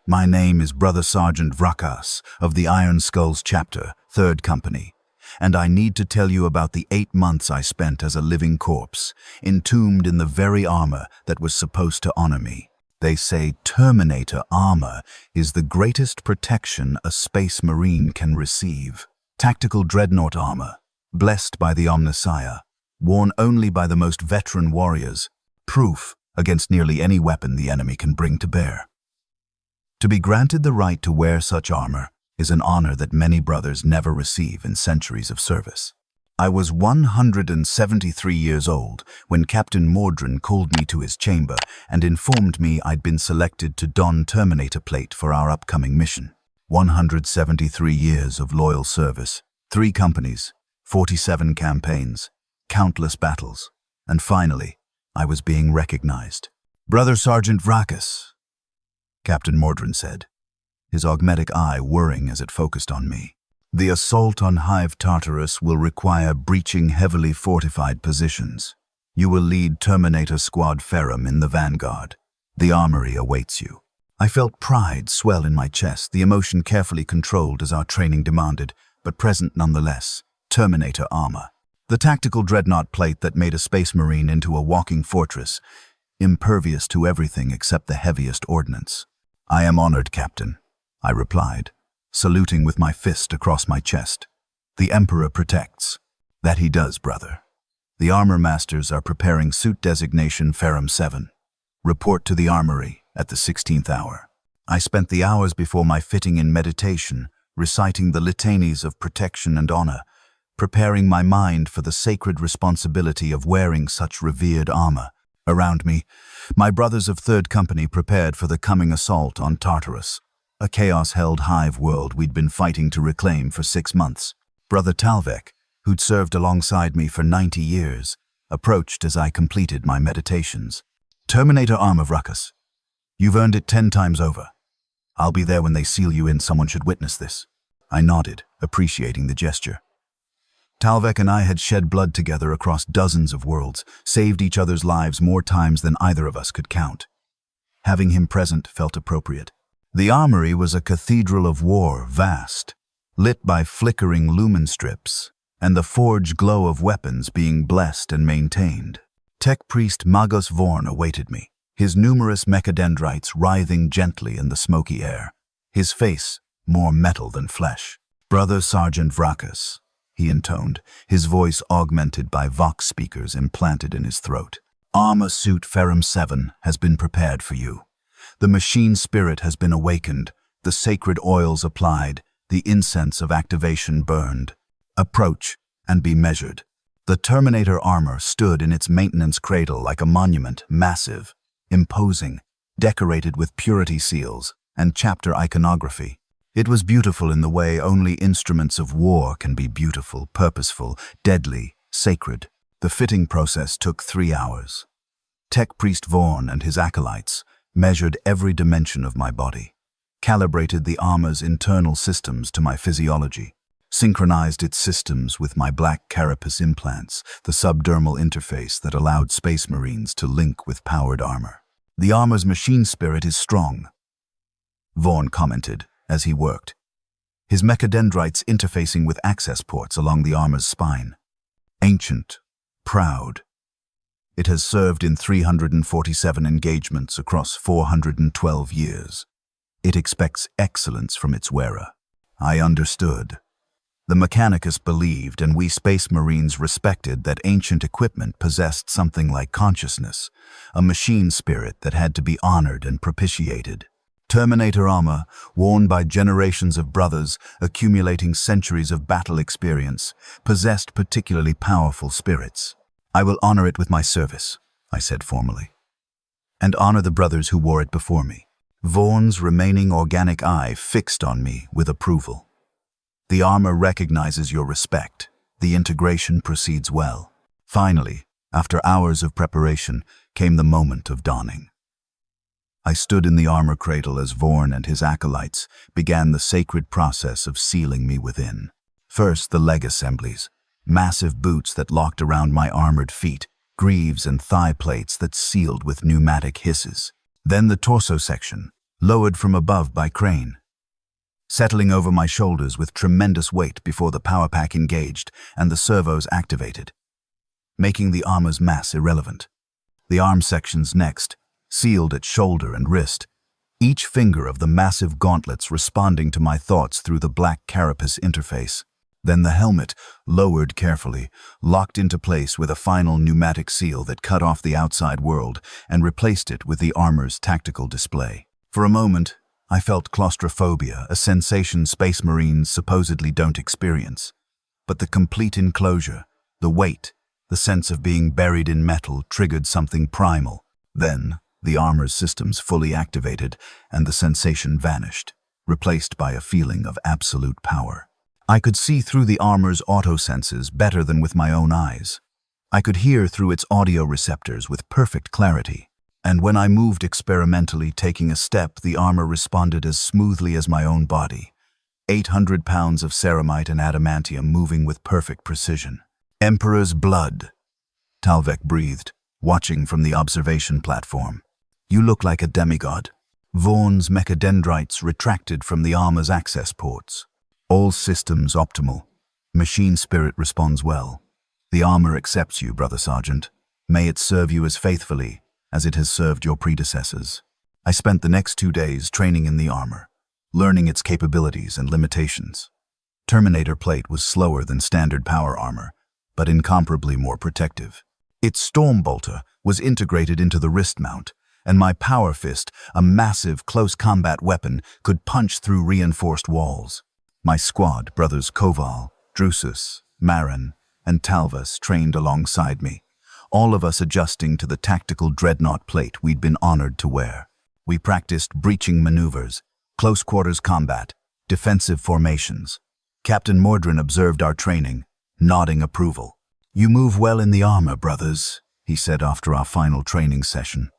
My name is Brother Sergeant Vrakas of the Iron Skulls Chapter, 3rd Company, and I need to tell you about the 8 months I spent as a living corpse, entombed in the very armor that was supposed to honor me. They say Terminator armor is the greatest protection a space marine can receive. Tactical dreadnought armor, blessed by the Omnissiah, worn only by the most veteran warriors, proof against nearly any weapon the enemy can bring to bear. To be granted the right to wear such armor is an honor that many brothers never receive in centuries of service. I was 173 years old when Captain Mordrin called me to his chamber and informed me I'd been selected to don Terminator plate for our upcoming mission. 173 years of loyal service, 3 companies, 47 campaigns, countless battles, and finally, I was being recognized. "Brother Sergeant Vrakas," Captain Mordrin said, his augmetic eye whirring as it focused on me. "The assault on Hive Tartarus will require breaching heavily fortified positions. You will lead Terminator Squad Ferrum in the vanguard. The armory awaits you." I felt pride swell in my chest, the emotion carefully controlled as our training demanded, but present nonetheless. Terminator armor. The tactical dreadnought plate that made a space marine into a walking fortress, impervious to everything except the heaviest ordnance. "I am honored, Captain," I replied, saluting with my fist across my chest. "The Emperor protects." "That he does, brother. The armor masters are preparing suit designation Ferrum 7. Report to the armory at the 16th hour." I spent the hours before my fitting in meditation, reciting the litanies of protection and honor, preparing my mind for the sacred responsibility of wearing such revered armor. Around me, my brothers of 3rd Company prepared for the coming assault on Tartarus, a chaos-held hive world we'd been fighting to reclaim for 6 months. Brother Talvek, who'd served alongside me for 90 years, approached as I completed my meditations. "Terminator armor, Vrakas. You've earned it 10 times over. I'll be there when they seal you in. Someone should witness this." I nodded, appreciating the gesture. Talvek and I had shed blood together across dozens of worlds, saved each other's lives more times than either of us could count. Having him present felt appropriate. The armory was a cathedral of war, vast, lit by flickering lumen strips, and the forged glow of weapons being blessed and maintained. Tech Priest Magos Vorn awaited me, his numerous mechadendrites writhing gently in the smoky air, his face more metal than flesh. "Brother Sergeant Vrakas," he intoned, his voice augmented by vox speakers implanted in his throat. "Armor suit Ferrum 7 has been prepared for you. The machine spirit has been awakened, the sacred oils applied, the incense of activation burned. Approach and be measured." The Terminator armor stood in its maintenance cradle like a monument, massive, imposing, decorated with purity seals and chapter iconography. It was beautiful in the way only instruments of war can be beautiful, purposeful, deadly, sacred. The fitting process took 3 hours. Tech Priest Vorn and his acolytes measured every dimension of my body, calibrated the armor's internal systems to my physiology, synchronized its systems with my black carapace implants, the subdermal interface that allowed space marines to link with powered armor. "The armor's machine spirit is strong," Vorn commented as he worked, his mechadendrites interfacing with access ports along the armor's spine. "Ancient, proud. It has served in 347 engagements across 412 years. It expects excellence from its wearer." I understood. The Mechanicus believed, and we Space Marines respected, that ancient equipment possessed something like consciousness, a machine spirit that had to be honored and propitiated. Terminator armor, worn by generations of brothers accumulating centuries of battle experience, possessed particularly powerful spirits. "I will honor it with my service," I said formally, "and honor the brothers who wore it before me." Vorn's remaining organic eye fixed on me with approval. "The armor recognizes your respect. The integration proceeds well." Finally, after hours of preparation, came the moment of dawning. I stood in the armor cradle as Vorn and his acolytes began the sacred process of sealing me within. First, the leg assemblies, massive boots that locked around my armored feet, greaves and thigh plates that sealed with pneumatic hisses. Then the torso section, lowered from above by crane, settling over my shoulders with tremendous weight before the power pack engaged and the servos activated, making the armor's mass irrelevant. The arm sections next, sealed at shoulder and wrist, each finger of the massive gauntlets responding to my thoughts through the black carapace interface. Then the helmet, lowered carefully, locked into place with a final pneumatic seal that cut off the outside world and replaced it with the armor's tactical display. For a moment, I felt claustrophobia, a sensation Space Marines supposedly don't experience. But the complete enclosure, the weight, the sense of being buried in metal triggered something primal. Then, the armor's systems fully activated and the sensation vanished, replaced by a feeling of absolute power. I could see through the armor's auto-senses better than with my own eyes. I could hear through its audio receptors with perfect clarity. And when I moved experimentally, taking a step, the armor responded as smoothly as my own body. 800 pounds of ceramite and adamantium moving with perfect precision. Emperor's blood, Talvek breathed, watching from the observation platform. You look like a demigod. Vaughn's mechadendrites retracted from the armor's access ports. All systems optimal. Machine spirit responds well. The armor accepts you, Brother Sergeant. May it serve you as faithfully as it has served your predecessors. I spent the next 2 days training in the armor, learning its capabilities and limitations. Terminator plate was slower than standard power armor, but incomparably more protective. Its storm bolter was integrated into the wrist mount, and my power fist, a massive close combat weapon, could punch through reinforced walls. My squad, brothers Koval, Drusus, Marin, and Talvas, trained alongside me, all of us adjusting to the tactical dreadnought plate we'd been honored to wear. We practiced breaching maneuvers, close quarters combat, defensive formations. Captain Mordrin observed our training, nodding approval. You move well in the armor, brothers, he said after our final training session.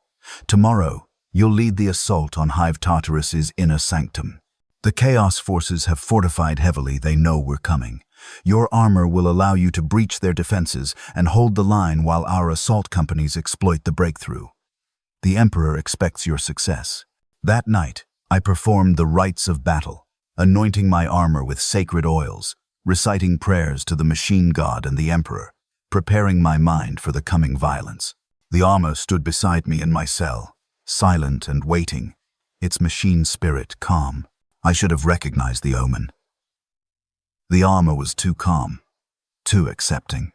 Tomorrow, you'll lead the assault on Hive Tartarus's inner sanctum. The Chaos forces have fortified heavily. They know we're coming. Your armor will allow you to breach their defenses and hold the line while our assault companies exploit the breakthrough. The Emperor expects your success. That night, I performed the rites of battle, anointing my armor with sacred oils, reciting prayers to the machine god and the Emperor, preparing my mind for the coming violence. The armor stood beside me in my cell, silent and waiting, its machine spirit calm. I should have recognized the omen. The armor was too calm, too accepting.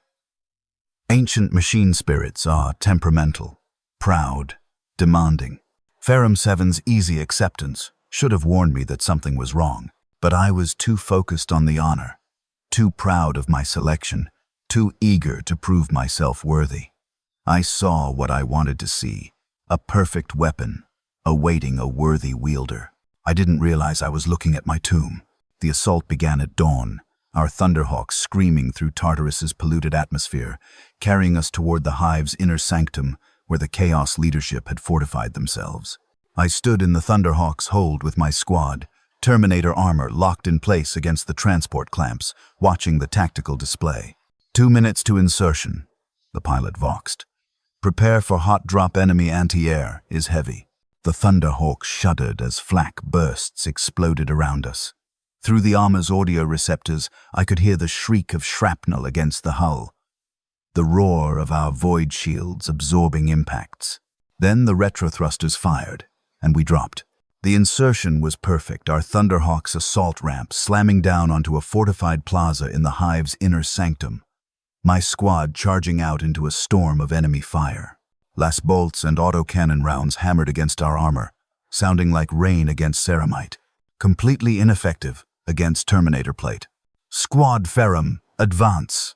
Ancient machine spirits are temperamental, proud, demanding. Ferrum 7's easy acceptance should have warned me that something was wrong, but I was too focused on the honor, too proud of my selection, too eager to prove myself worthy. I saw what I wanted to see, a perfect weapon, awaiting a worthy wielder. I didn't realize I was looking at my tomb. The assault began at dawn, our Thunderhawks screaming through Tartarus's polluted atmosphere, carrying us toward the Hive's inner sanctum where the Chaos leadership had fortified themselves. I stood in the Thunderhawks' hold with my squad, Terminator armor locked in place against the transport clamps, watching the tactical display. 2 minutes to insertion, the pilot voxed. Prepare for hot drop. Enemy anti-air is heavy. The Thunderhawk shuddered as flak bursts exploded around us. Through the armor's audio receptors, I could hear the shriek of shrapnel against the hull, the roar of our void shields absorbing impacts. Then the retrothrusters fired, and we dropped. The insertion was perfect, our Thunderhawk's assault ramp slamming down onto a fortified plaza in the Hive's inner sanctum. My squad charging out into a storm of enemy fire. Last bolts and autocannon rounds hammered against our armor, sounding like rain against ceramite, completely ineffective against Terminator plate. Squad Ferrum, advance!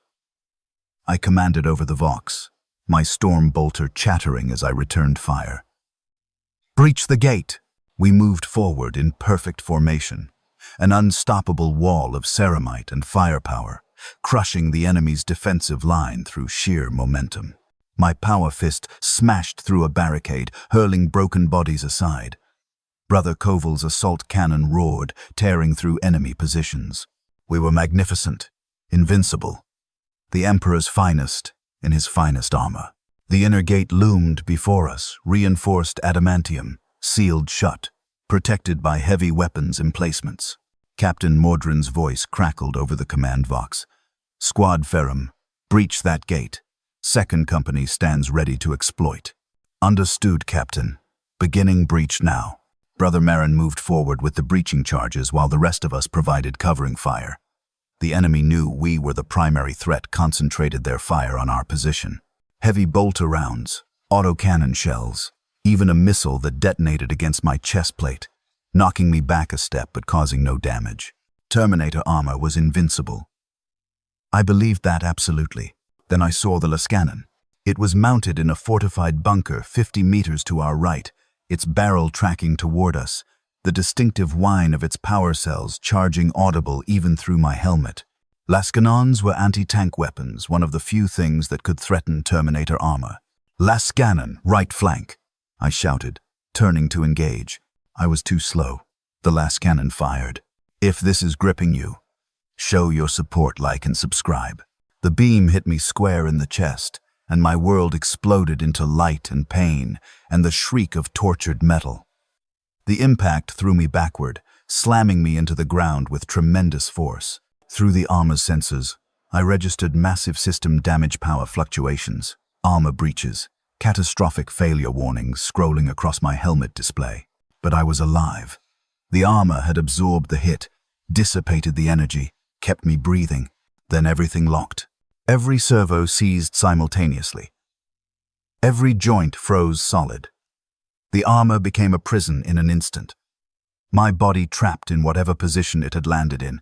I commanded over the Vox, my storm bolter chattering as I returned fire. Breach the gate! We moved forward in perfect formation, an unstoppable wall of ceramite and firepower, crushing the enemy's defensive line through sheer momentum. My power fist smashed through a barricade, hurling broken bodies aside. Brother Koval's assault cannon roared, tearing through enemy positions. We were magnificent, invincible. The Emperor's finest in his finest armor. The inner gate loomed before us, reinforced adamantium, sealed shut, protected by heavy weapons emplacements. Captain Mordrin's voice crackled over the command vox. Squad Ferrum, breach that gate. Second company stands ready to exploit. Understood, Captain. Beginning breach now. Brother Marin moved forward with the breaching charges while the rest of us provided covering fire. The enemy knew we were the primary threat, concentrated their fire on our position. Heavy bolter rounds, autocannon shells, even a missile that detonated against my chest plate, knocking me back a step but causing no damage. Terminator armor was invincible. I believed that absolutely. Then I saw the Lascannon. It was mounted in a fortified bunker 50 meters to our right, its barrel tracking toward us, the distinctive whine of its power cells charging audible even through my helmet. Lascannons were anti-tank weapons, one of the few things that could threaten Terminator armor. Lascannon, right flank, I shouted, turning to engage. I was too slow. The Lascannon fired. If this is gripping you, show your support, like and subscribe. The beam hit me square in the chest, and my world exploded into light and pain and the shriek of tortured metal. The impact threw me backward, slamming me into the ground with tremendous force. Through the armor's sensors, I registered massive system damage power fluctuations, armor breaches, catastrophic failure warnings scrolling across my helmet display. But I was alive. The armor had absorbed the hit, dissipated the energy, kept me breathing. Then everything locked. Every servo seized simultaneously. Every joint froze solid. The armor became a prison in an instant. My body trapped in whatever position it had landed in,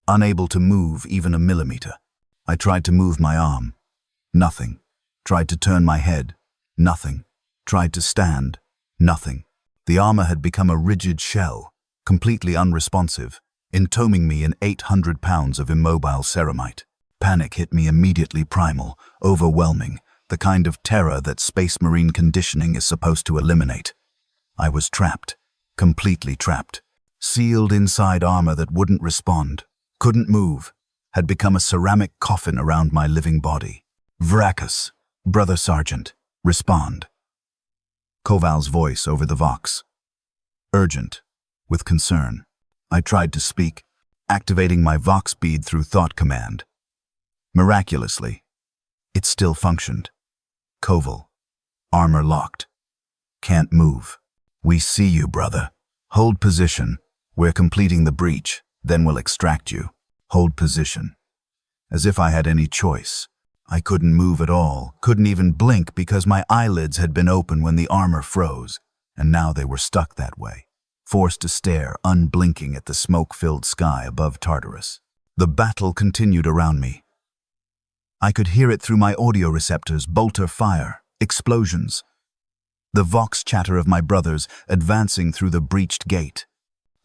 unable to move even a millimeter. I tried to move my arm. Nothing. Tried to turn my head. Nothing. Tried to stand. Nothing. The armor had become a rigid shell, completely unresponsive, entombing me in 800 pounds of immobile ceramite. Panic hit me immediately, primal, overwhelming, the kind of terror that Space Marine conditioning is supposed to eliminate. I was trapped, completely trapped, sealed inside armor that wouldn't respond, couldn't move, had become a ceramic coffin around my living body. Vracus, Brother Sergeant, respond. Koval's voice over the vox. Urgent, with concern. I tried to speak, activating my vox bead through thought command. Miraculously, it still functioned. Koval, armor locked. Can't move. We see you, brother. Hold position. We're completing the breach, then we'll extract you. Hold position. As if I had any choice. I couldn't move at all, couldn't even blink because my eyelids had been open when the armor froze, and now they were stuck that way, forced to stare unblinking at the smoke-filled sky above Tartarus. The battle continued around me. I could hear it through my audio receptors, bolter fire, explosions. The vox chatter of my brothers advancing through the breached gate.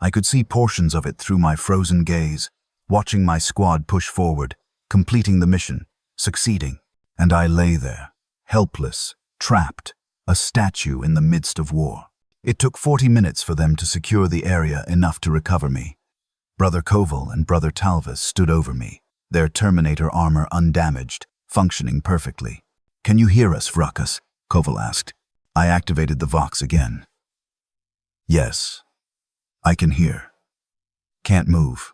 I could see portions of it through my frozen gaze, watching my squad push forward, completing the mission, succeeding. And I lay there, helpless, trapped, a statue in the midst of war. It took 40 minutes for them to secure the area enough to recover me. Brother Koval and Brother Talvis stood over me, their Terminator armor undamaged, functioning perfectly. Can you hear us, Vracus? Koval asked. I activated the vox again. Yes, I can hear. Can't move.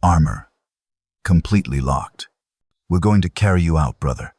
Armor. Completely locked. We're going to carry you out, brother.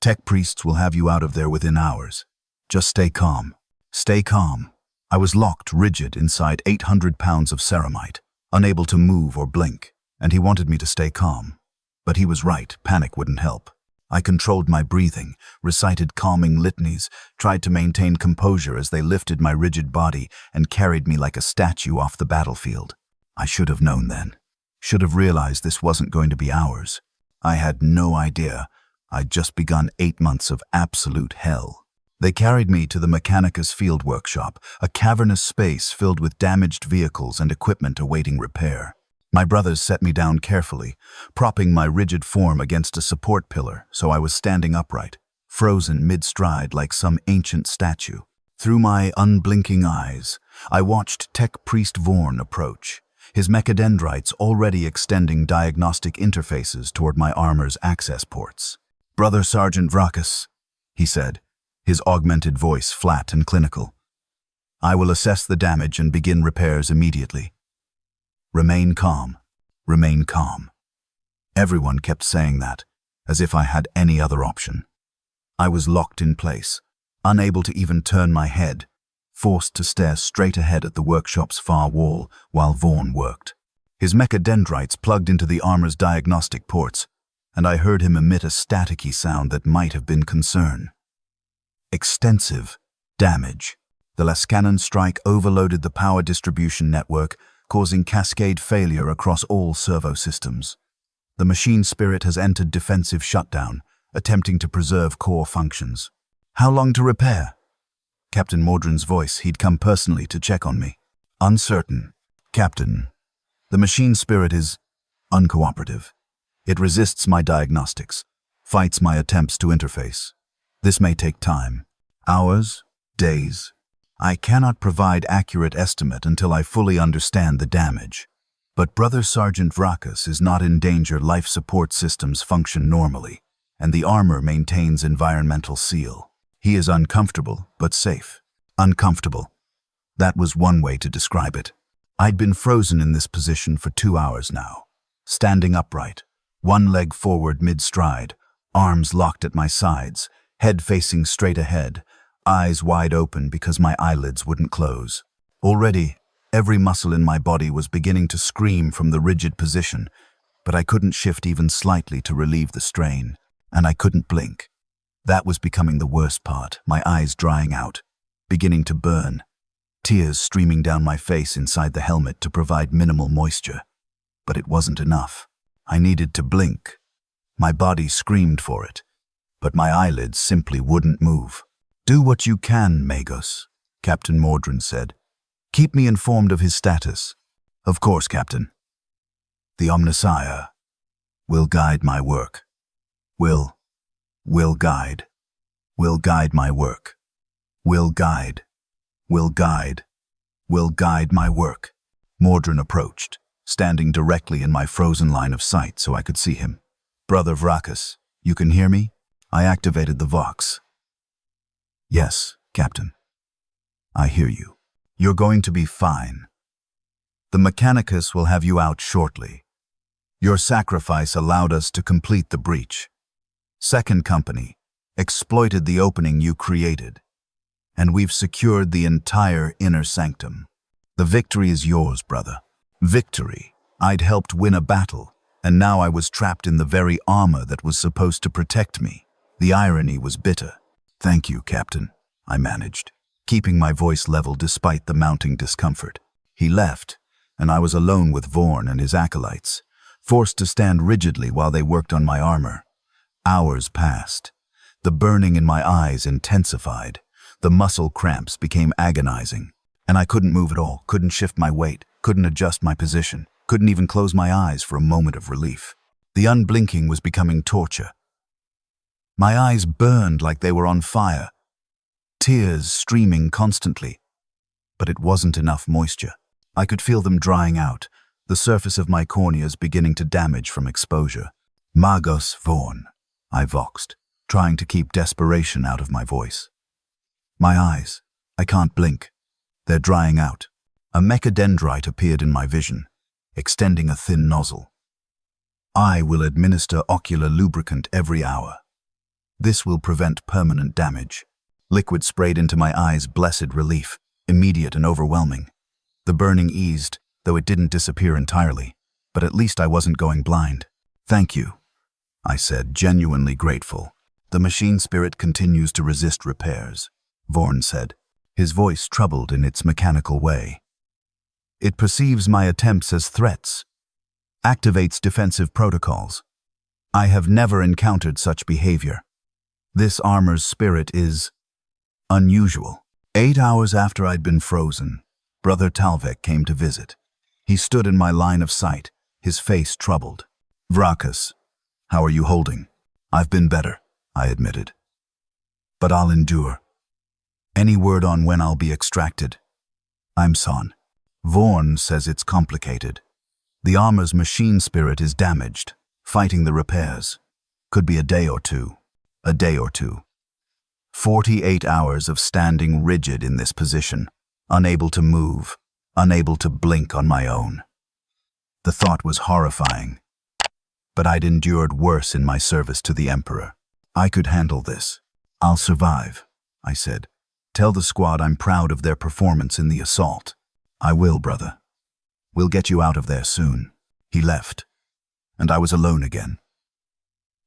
Tech priests will have you out of there within hours. Just stay calm. Stay calm. I was locked rigid inside 800 pounds of ceramite, unable to move or blink, and he wanted me to stay calm. But he was right, panic wouldn't help. I controlled my breathing, recited calming litanies, tried to maintain composure as they lifted my rigid body and carried me like a statue off the battlefield. I should have known then. Should have realized this wasn't going to be ours. I had no idea. I'd just begun 8 months of absolute hell. They carried me to the Mechanicus field workshop, a cavernous space filled with damaged vehicles and equipment awaiting repair. My brothers set me down carefully, propping my rigid form against a support pillar so I was standing upright, frozen mid-stride like some ancient statue. Through my unblinking eyes, I watched Tech Priest Vorn approach, his mechadendrites already extending diagnostic interfaces toward my armor's access ports. Brother Sergeant Vracus, he said, his augmented voice flat and clinical. I will assess the damage and begin repairs immediately. Remain calm. Remain calm. Everyone kept saying that, as if I had any other option. I was locked in place, unable to even turn my head, forced to stare straight ahead at the workshop's far wall while Vaughn worked. His mechadendrites plugged into the armor's diagnostic ports, and I heard him emit a staticky sound that might have been concern. Extensive damage. The Lascanon strike overloaded the power distribution network, causing cascade failure across all servo systems. The machine spirit has entered defensive shutdown, attempting to preserve core functions. How long to repair? Captain Mordrin's voice. He'd come personally to check on me. Uncertain. Captain, the machine spirit is uncooperative. It resists my diagnostics, fights my attempts to interface. This may take time. Hours, days. I cannot provide accurate estimate until I fully understand the damage. But Brother Sergeant Vrakas is not in danger. Life support systems function normally, and the armor maintains environmental seal. He is uncomfortable, but safe. Uncomfortable. That was one way to describe it. I'd been frozen in this position for 2 hours now, standing upright, one leg forward mid-stride, arms locked at my sides, head facing straight ahead, eyes wide open because my eyelids wouldn't close. Already, every muscle in my body was beginning to scream from the rigid position, but I couldn't shift even slightly to relieve the strain, and I couldn't blink. That was becoming the worst part, my eyes drying out, beginning to burn, tears streaming down my face inside the helmet to provide minimal moisture. But it wasn't enough. I needed to blink. My body screamed for it, but my eyelids simply wouldn't move. Do what you can, Magos, Captain Mordrin said. Keep me informed of his status. Of course, Captain. The Omnissiah will guide my work. Will guide my work. Will guide my work. Mordrin approached, standing directly in my frozen line of sight so I could see him. Brother Vrakas, you can hear me? I activated the Vox. Yes, Captain. I hear you. You're going to be fine. The Mechanicus will have you out shortly. Your sacrifice allowed us to complete the breach. Second Company exploited the opening you created, and we've secured the entire inner sanctum. The victory is yours, brother. Victory. I'd helped win a battle, and now I was trapped in the very armor that was supposed to protect me. The irony was bitter. Thank you, Captain, I managed, keeping my voice level despite the mounting discomfort. He left, and I was alone with Vaughn and his acolytes, forced to stand rigidly while they worked on my armor. Hours passed. The burning in my eyes intensified. The muscle cramps became agonizing, and I couldn't move at all, couldn't shift my weight, couldn't adjust my position, couldn't even close my eyes for a moment of relief. The unblinking was becoming torture. My eyes burned like they were on fire, tears streaming constantly, but it wasn't enough moisture. I could feel them drying out, the surface of my corneas beginning to damage from exposure. Magos Vaughn, I voxed, trying to keep desperation out of my voice. My eyes, I can't blink. They're drying out. A mechadendrite appeared in my vision, extending a thin nozzle. I will administer ocular lubricant every hour. This will prevent permanent damage. Liquid sprayed into my eyes, blessed relief, immediate and overwhelming. The burning eased, though it didn't disappear entirely, but at least I wasn't going blind. Thank you, I said, genuinely grateful. The machine spirit continues to resist repairs, Vaughn said, his voice troubled in its mechanical way. It perceives my attempts as threats, activates defensive protocols. I have never encountered such behavior. This armor's spirit is unusual. 8 hours after I'd been frozen, Brother Talvek came to visit. He stood in my line of sight, his face troubled. Vrakas, how are you holding? I've been better, I admitted. But I'll endure. Any word on when I'll be extracted? I'm son. Vaughn says it's complicated. The armor's machine spirit is damaged, fighting the repairs. Could be a day or two. 48 hours of standing rigid in this position. unable to move, unable to blink on my own. The thought was horrifying, but I'd endured worse in my service to the Emperor. I could handle this. I'll survive, I said. Tell the squad I'm proud of their performance in the assault. I will, brother. We'll get you out of there soon. He left, and I was alone again,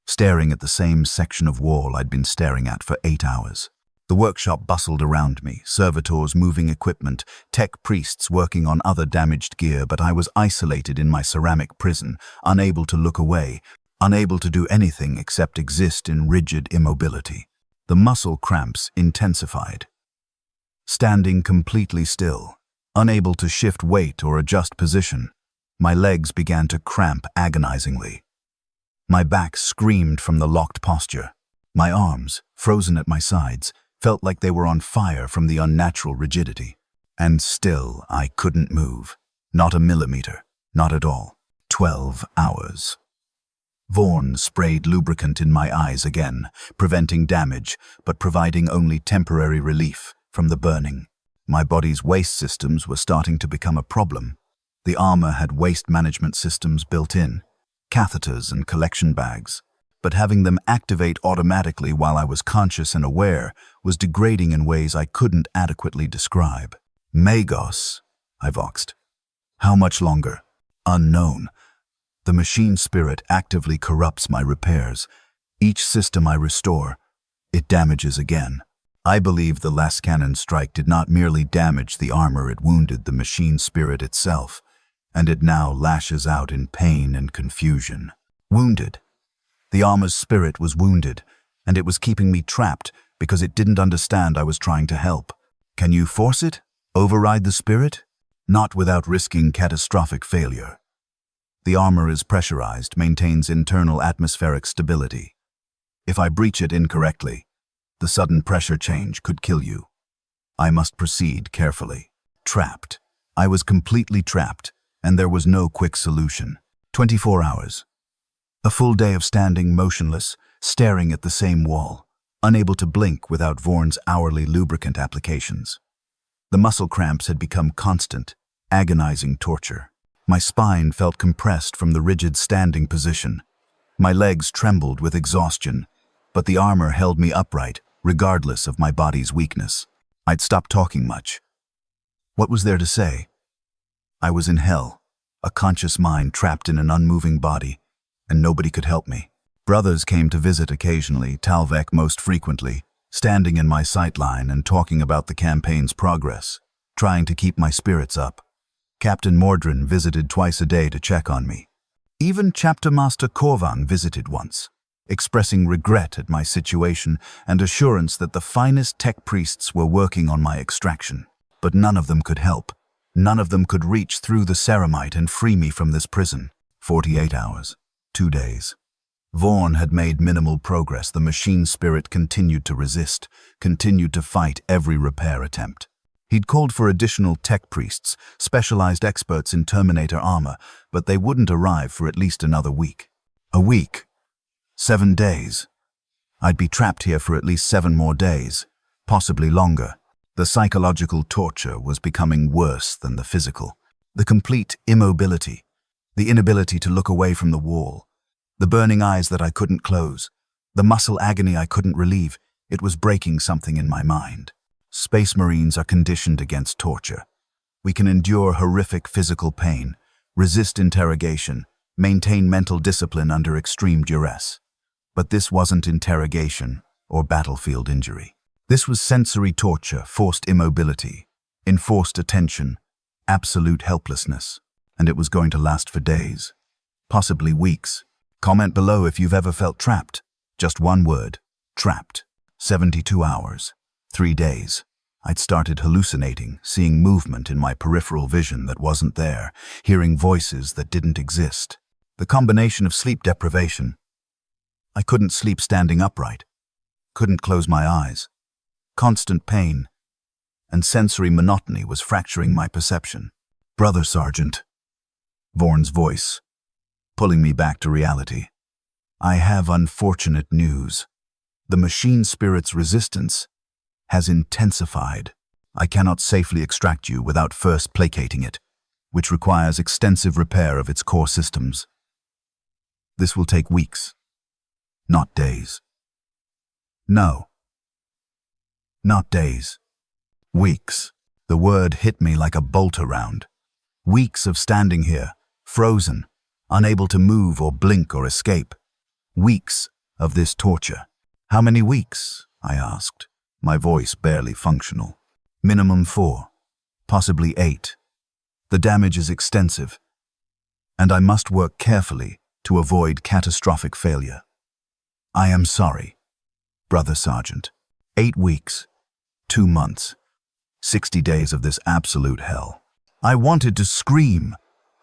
staring at the same section of wall I'd been staring at for 8 hours. The workshop bustled around me, servitors moving equipment, tech priests working on other damaged gear, but I was isolated in my ceramic prison, unable to look away, unable to do anything except exist in rigid immobility. The muscle cramps intensified. Standing completely still, unable to shift weight or adjust position, my legs began to cramp agonizingly. My back screamed from the locked posture. My arms, frozen at my sides, felt like they were on fire from the unnatural rigidity. And still I couldn't move. Not a millimeter. Not at all. 12 hours. Vaughn sprayed lubricant in my eyes again, preventing damage, but providing only temporary relief from the burning. My body's waste systems were starting to become a problem. The armor had waste management systems built in, catheters and collection bags, but having them activate automatically while I was conscious and aware was degrading in ways I couldn't adequately describe. Magos, I voxed. How much longer? Unknown. The machine spirit actively corrupts my repairs. Each system I restore, it damages again. I believe the last cannon strike did not merely damage the armor, it wounded the machine spirit itself, and it now lashes out in pain and confusion. Wounded. The armor's spirit was wounded, and it was keeping me trapped because it didn't understand I was trying to help. Can you force it? Override the spirit? Not without risking catastrophic failure. The armor is pressurized, maintains internal atmospheric stability. If I breach it incorrectly, the sudden pressure change could kill you. I must proceed carefully. Trapped. I was completely trapped, and there was no quick solution. 24 hours. A full day of standing motionless, staring at the same wall, unable to blink without Vaughn's hourly lubricant applications. The muscle cramps had become constant, agonizing torture. My spine felt compressed from the rigid standing position. My legs trembled with exhaustion, but the armor held me upright, regardless of my body's weakness. I'd stopped talking much. What was there to say? I was in hell, a conscious mind trapped in an unmoving body, and nobody could help me. Brothers came to visit occasionally, Talvek most frequently, standing in my sightline and talking about the campaign's progress, trying to keep my spirits up. Captain Mordrin visited twice a day to check on me. Even Chapter Master Korvan visited once, expressing regret at my situation and assurance that the finest tech priests were working on my extraction. But none of them could help. None of them could reach through the ceramite and free me from this prison. 48 hours. 2 days. Vaughn had made minimal progress. The machine spirit continued to resist, continued to fight every repair attempt. He'd called for additional tech priests, specialized experts in Terminator armor, but they wouldn't arrive for at least another week. A week. 7 days. I'd be trapped here for at least 7 more days, possibly longer. The psychological torture was becoming worse than the physical. The complete immobility, the inability to look away from the wall, the burning eyes that I couldn't close, the muscle agony I couldn't relieve, it was breaking something in my mind. Space Marines are conditioned against torture. We can endure horrific physical pain, resist interrogation, maintain mental discipline under extreme duress. But this wasn't interrogation or battlefield injury. This was sensory torture, forced immobility, enforced attention, absolute helplessness, and it was going to last for days, possibly weeks. Comment below if you've ever felt trapped. Just one word, trapped. 72 hours, 3 days. I'd started hallucinating, seeing movement in my peripheral vision that wasn't there, hearing voices that didn't exist. The combination of sleep deprivation. I couldn't sleep standing upright, couldn't close my eyes. Constant pain and sensory monotony was fracturing my perception. Brother Sergeant, Vaughn's voice, pulling me back to reality. I have unfortunate news. The machine spirit's resistance has intensified. I cannot safely extract you without first placating it, which requires extensive repair of its core systems. This will take weeks, not days. No, not days. Weeks. The word hit me like a bolt around. Weeks of standing here, frozen, unable to move or blink or escape. Weeks of this torture. How many weeks? I asked, my voice barely functional. Minimum 4, possibly 8. The damage is extensive, and I must work carefully to avoid catastrophic failure. I am sorry, Brother Sergeant. 8 weeks, 2 months, 60 days of this absolute hell. I wanted to scream,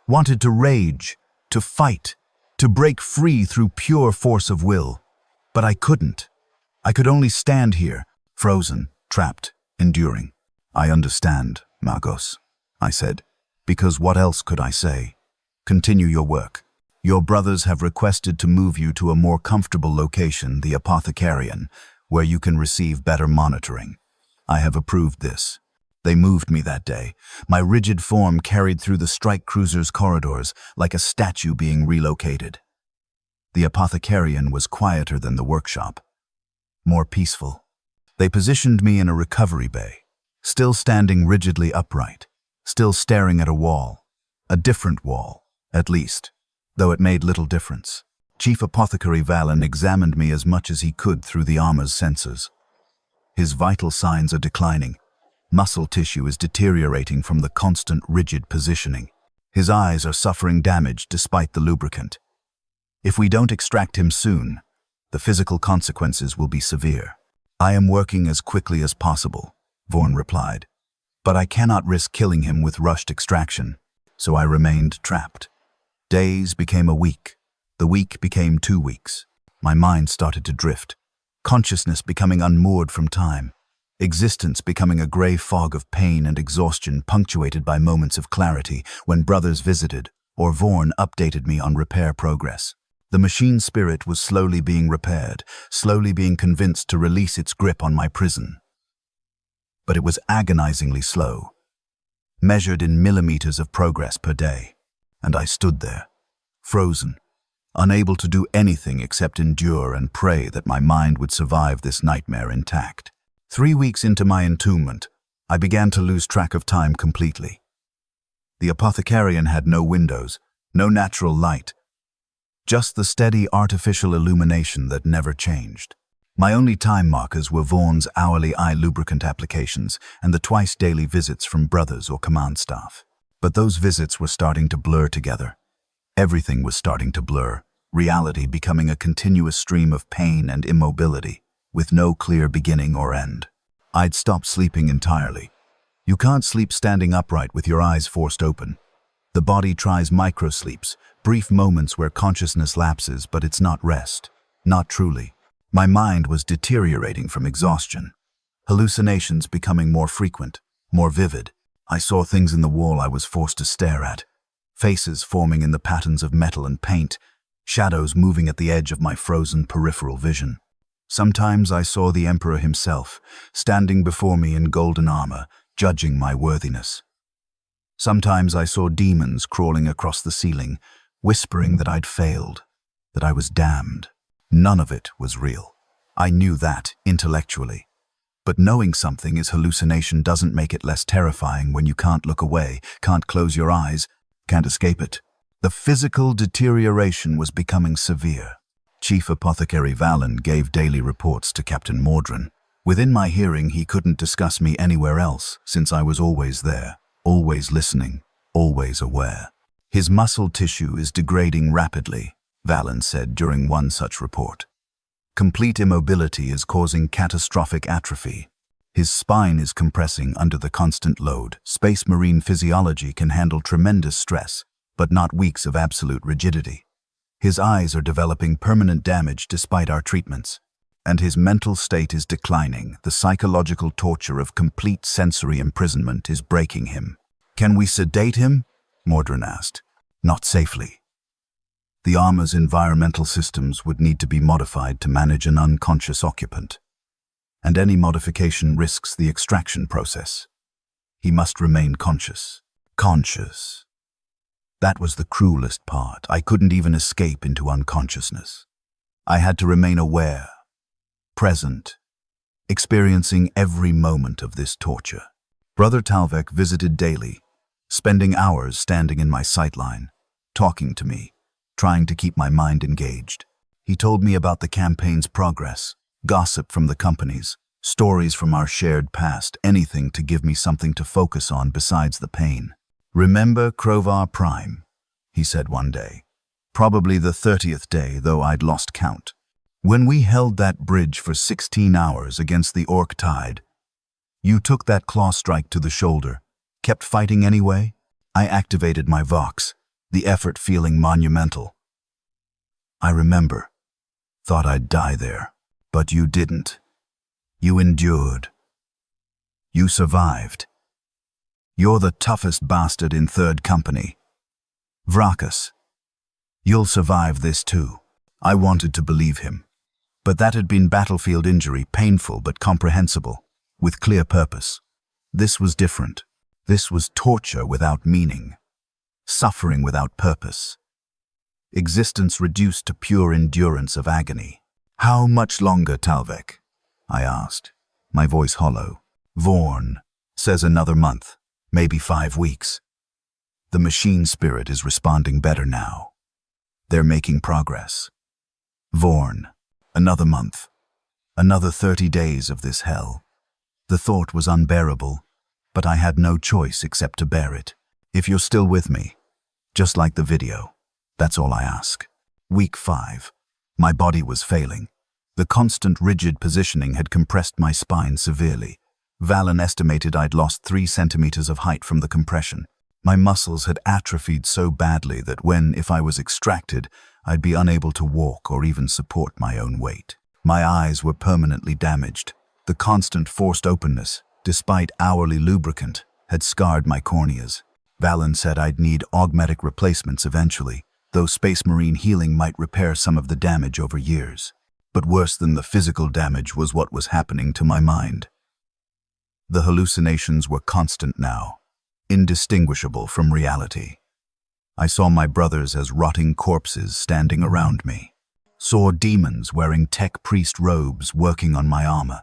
wanted to rage, to fight, to break free through pure force of will. But I couldn't. I could only stand here, frozen, trapped, enduring. I understand, Magos, I said, because what else could I say? Continue your work. Your brothers have requested to move you to a more comfortable location, the Apothecarian, where you can receive better monitoring. I have approved this. They moved me that day, my rigid form carried through the strike cruiser's corridors like a statue being relocated. The Apothecarian was quieter than the workshop, more peaceful. They positioned me in a recovery bay, still standing rigidly upright, still staring at a wall, a different wall, at least, though it made little difference. Chief Apothecary Valen examined me as much as he could through the armor's sensors. His vital signs are declining. Muscle tissue is deteriorating from the constant rigid positioning. His eyes are suffering damage despite the lubricant. If we don't extract him soon, the physical consequences will be severe. I am working as quickly as possible, Vorn replied, but I cannot risk killing him with rushed extraction, so I remained trapped. Days became a week. The week became 2 weeks. My mind started to drift, consciousness becoming unmoored from time, existence becoming a gray fog of pain and exhaustion punctuated by moments of clarity when brothers visited or Vorn updated me on repair progress. The machine spirit was slowly being repaired, slowly being convinced to release its grip on my prison. But it was agonizingly slow, measured in millimeters of progress per day, and I stood there, frozen, unable to do anything except endure and pray that my mind would survive this nightmare intact. 3 weeks into my entombment, I began to lose track of time completely. The Apothecarian had no windows, no natural light, just the steady artificial illumination that never changed. My only time markers were Vaughn's hourly eye lubricant applications and the twice-daily visits from brothers or command staff. But those visits were starting to blur together. Everything was starting to blur, reality becoming a continuous stream of pain and immobility, with no clear beginning or end. I'd stopped sleeping entirely. You can't sleep standing upright with your eyes forced open. The body tries microsleeps, brief moments where consciousness lapses, but it's not rest. Not truly. My mind was deteriorating from exhaustion. Hallucinations becoming more frequent, more vivid. I saw things in the wall I was forced to stare at. Faces forming in the patterns of metal and paint, shadows moving at the edge of my frozen peripheral vision. Sometimes I saw the Emperor himself, standing before me in golden armor, judging my worthiness. Sometimes I saw demons crawling across the ceiling, whispering that I'd failed, that I was damned. None of it was real. I knew that intellectually. But knowing something is hallucination doesn't make it less terrifying when you can't look away, can't close your eyes, can't escape it. The physical deterioration was becoming severe. Chief Apothecary Valen gave daily reports to Captain Mordrin. Within my hearing, he couldn't discuss me anywhere else, since I was always there, always listening, always aware. His muscle tissue is degrading rapidly, Valen said during one such report. Complete immobility is causing catastrophic atrophy. His spine is compressing under the constant load. Space Marine physiology can handle tremendous stress, but not weeks of absolute rigidity. His eyes are developing permanent damage despite our treatments. And his mental state is declining. The psychological torture of complete sensory imprisonment is breaking him. Can we sedate him? Mordrin asked. Not safely. The armor's environmental systems would need to be modified to manage an unconscious occupant. And any modification risks the extraction process. He must remain conscious. Conscious. That was the cruelest part. I couldn't even escape into unconsciousness. I had to remain aware, present, experiencing every moment of this torture. Brother Talvek visited daily, spending hours standing in my sightline, talking to me, trying to keep my mind engaged. He told me about the campaign's progress, gossip from the companies, stories from our shared past, anything to give me something to focus on besides the pain. "Remember Crovar Prime," he said one day. Probably the 30th day, though I'd lost count. "When we held that bridge for 16 hours against the Orc tide, you took that claw strike to the shoulder, kept fighting anyway?" I activated my Vox, the effort feeling monumental. "I remember. Thought I'd die there. But you didn't. You endured. You survived. You're the toughest bastard in Third Company. Vrakas, you'll survive this too." I wanted to believe him. But that had been battlefield injury, painful but comprehensible, with clear purpose. This was different. This was torture without meaning. Suffering without purpose. Existence reduced to pure endurance of agony. "How much longer, Talvek?" I asked, my voice hollow. "Vorn says another month, maybe 5 weeks. The machine spirit is responding better now. They're making progress. Vorn, another month, another 30 days of this hell." The thought was unbearable, but I had no choice except to bear it. "If you're still with me, just like the video, that's all I ask." Week 5. My body was failing. The constant rigid positioning had compressed my spine severely. Valen estimated I'd lost 3 centimeters of height from the compression. My muscles had atrophied so badly that if I was extracted, I'd be unable to walk or even support my own weight. My eyes were permanently damaged. The constant forced openness, despite hourly lubricant, had scarred my corneas. Valen said I'd need augmetic replacements eventually, though Space Marine healing might repair some of the damage over years. But worse than the physical damage was what was happening to my mind. The hallucinations were constant now, indistinguishable from reality. I saw my brothers as rotting corpses standing around me. Saw demons wearing tech priest robes working on my armor.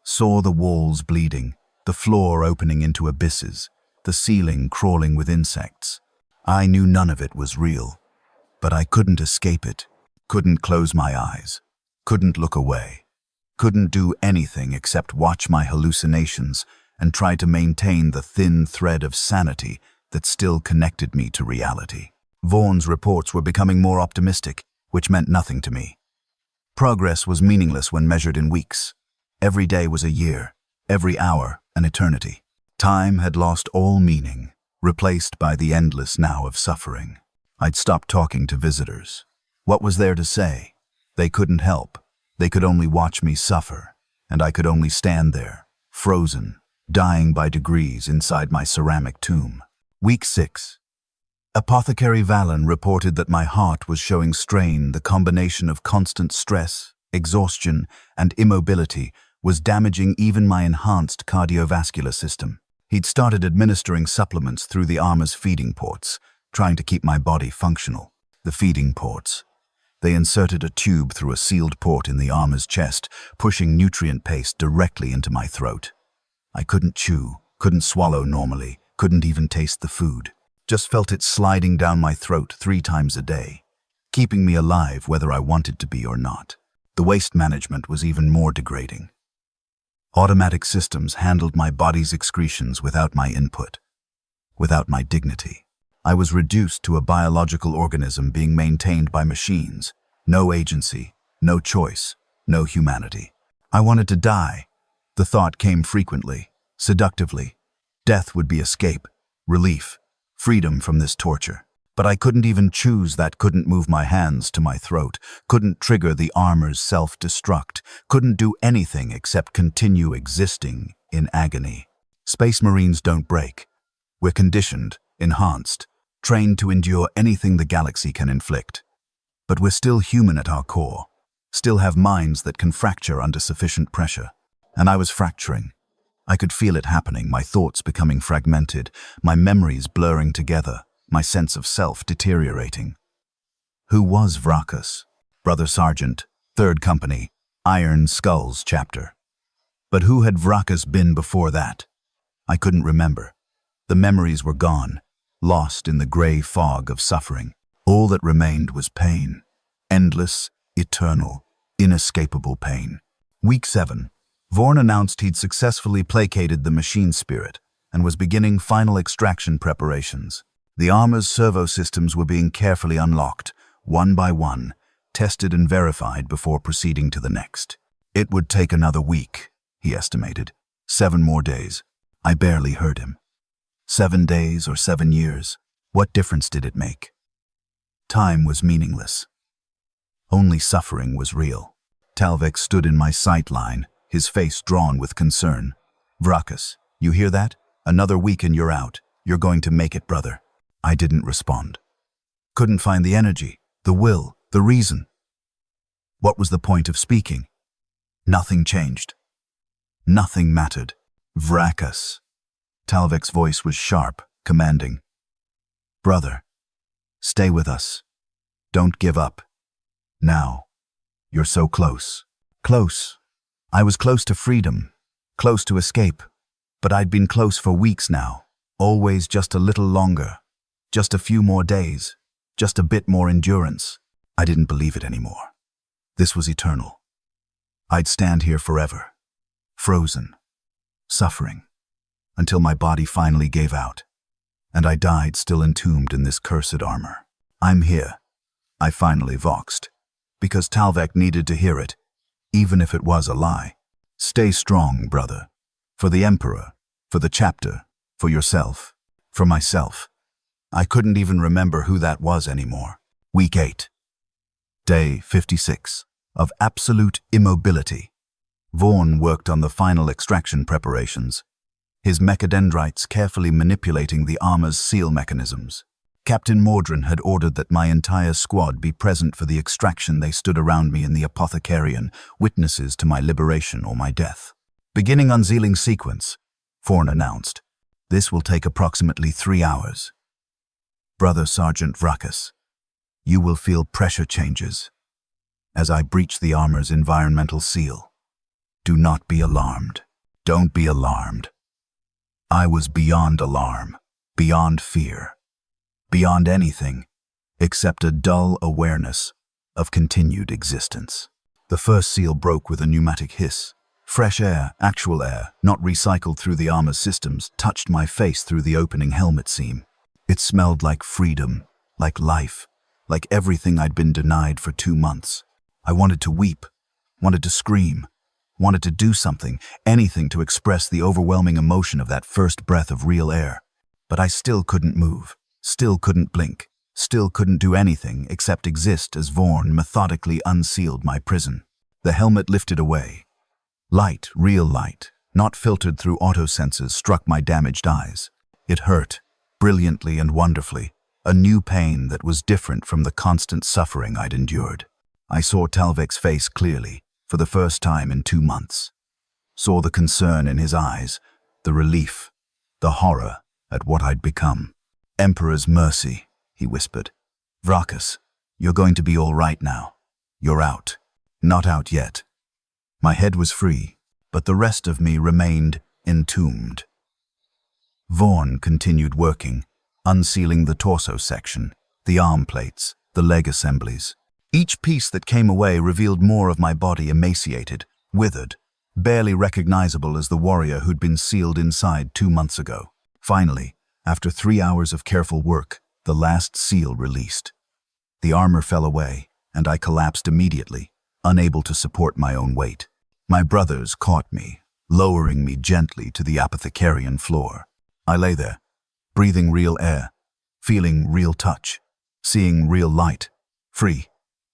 Saw the walls bleeding, the floor opening into abysses, the ceiling crawling with insects. I knew none of it was real, but I couldn't escape it, couldn't close my eyes, couldn't look away, couldn't do anything except watch my hallucinations and try to maintain the thin thread of sanity that still connected me to reality. Vaughn's reports were becoming more optimistic, which meant nothing to me. Progress was meaningless when measured in weeks. Every day was a year, every hour an eternity. Time had lost all meaning, replaced by the endless now of suffering. I'd stopped talking to visitors. What was there to say? They couldn't help. They could only watch me suffer, and I could only stand there, frozen, dying by degrees inside my ceramic tomb. Week 6. Apothecary Valen reported that my heart was showing strain. The combination of constant stress, exhaustion, and immobility was damaging even my enhanced cardiovascular system. He'd started administering supplements through the armor's feeding ports, trying to keep my body functional. The feeding ports. They inserted a tube through a sealed port in the armor's chest, pushing nutrient paste directly into my throat. I couldn't chew, couldn't swallow normally, couldn't even taste the food. Just felt it sliding down my throat 3 times a day, keeping me alive whether I wanted to be or not. The waste management was even more degrading. Automatic systems handled my body's excretions without my input, without my dignity. I was reduced to a biological organism being maintained by machines. No agency, no choice, no humanity. I wanted to die. The thought came frequently, seductively. Death would be escape, relief, freedom from this torture. But I couldn't even choose that, couldn't move my hands to my throat, couldn't trigger the armor's self-destruct, couldn't do anything except continue existing in agony. Space Marines don't break. We're conditioned, enhanced, trained to endure anything the galaxy can inflict. But we're still human at our core, still have minds that can fracture under sufficient pressure. And I was fracturing. I could feel it happening, my thoughts becoming fragmented, my memories blurring together, my sense of self deteriorating. Who was Vrakas? Brother Sergeant, 3rd Company, Iron Skulls Chapter. But who had Vrakas been before that? I couldn't remember. The memories were gone, lost in the gray fog of suffering. All that remained was pain. Endless, eternal, inescapable pain. Week 7. Vorn announced he'd successfully placated the machine spirit and was beginning final extraction preparations. The armor's servo systems were being carefully unlocked, one by one, tested and verified before proceeding to the next. It would take another week, he estimated. 7 more days. I barely heard him. 7 days or 7 years, what difference did it make? Time was meaningless. Only suffering was real. Talvek stood in my sight line, his face drawn with concern. Vrakas, you hear that? Another week and you're out. You're going to make it, brother. I didn't respond. Couldn't find the energy, the will, the reason. What was the point of speaking? Nothing changed. Nothing mattered. Vrakas. Talvek's voice was sharp, commanding. Brother, stay with us. Don't give up. Now. You're so close. Close. I was close to freedom, close to escape, but I'd been close for weeks now, always just a little longer, just a few more days, just a bit more endurance. I didn't believe it anymore. This was eternal. I'd stand here forever, frozen, suffering, until my body finally gave out, and I died still entombed in this cursed armor. I'm here, I finally voxed, because Talvek needed to hear it, even if it was a lie. Stay strong, brother. For the Emperor, for the chapter, for yourself, for myself. I couldn't even remember who that was anymore. Week 8. Day 56. Of absolute immobility. Vorn worked on the final extraction preparations, his mechadendrites carefully manipulating the armor's seal mechanisms. Captain Mordrin had ordered that my entire squad be present for the extraction. They stood around me in the apothecarian, witnesses to my liberation or my death. Beginning unsealing sequence, Vorn announced. This will take approximately 3 hours. Brother Sergeant Vrakas, you will feel pressure changes as I breach the armor's environmental seal. Do not be alarmed. Don't be alarmed. I was beyond alarm, beyond fear. Beyond anything, except a dull awareness of continued existence. The first seal broke with a pneumatic hiss. Fresh air, actual air, not recycled through the armor's systems, touched my face through the opening helmet seam. It smelled like freedom, like life, like everything I'd been denied for 2 months. I wanted to weep, wanted to scream, wanted to do something, anything to express the overwhelming emotion of that first breath of real air. But I still couldn't move. Still couldn't blink, still couldn't do anything except exist as Vorn methodically unsealed my prison. The helmet lifted away. Light, real light, not filtered through auto-sensors, struck my damaged eyes. It hurt, brilliantly and wonderfully, a new pain that was different from the constant suffering I'd endured. I saw Talvek's face clearly, for the first time in 2 months. Saw the concern in his eyes, the relief, the horror at what I'd become. Emperor's mercy, he whispered. Vrakas, you're going to be all right now. You're out. Not out yet. My head was free, but the rest of me remained entombed. Vorn continued working, unsealing the torso section, the arm plates, the leg assemblies. Each piece that came away revealed more of my body emaciated, withered, barely recognizable as the warrior who'd been sealed inside 2 months ago. Finally, after 3 hours of careful work, the last seal released. The armor fell away, and I collapsed immediately, unable to support my own weight. My brothers caught me, lowering me gently to the apothecarian floor. I lay there, breathing real air, feeling real touch, seeing real light, free,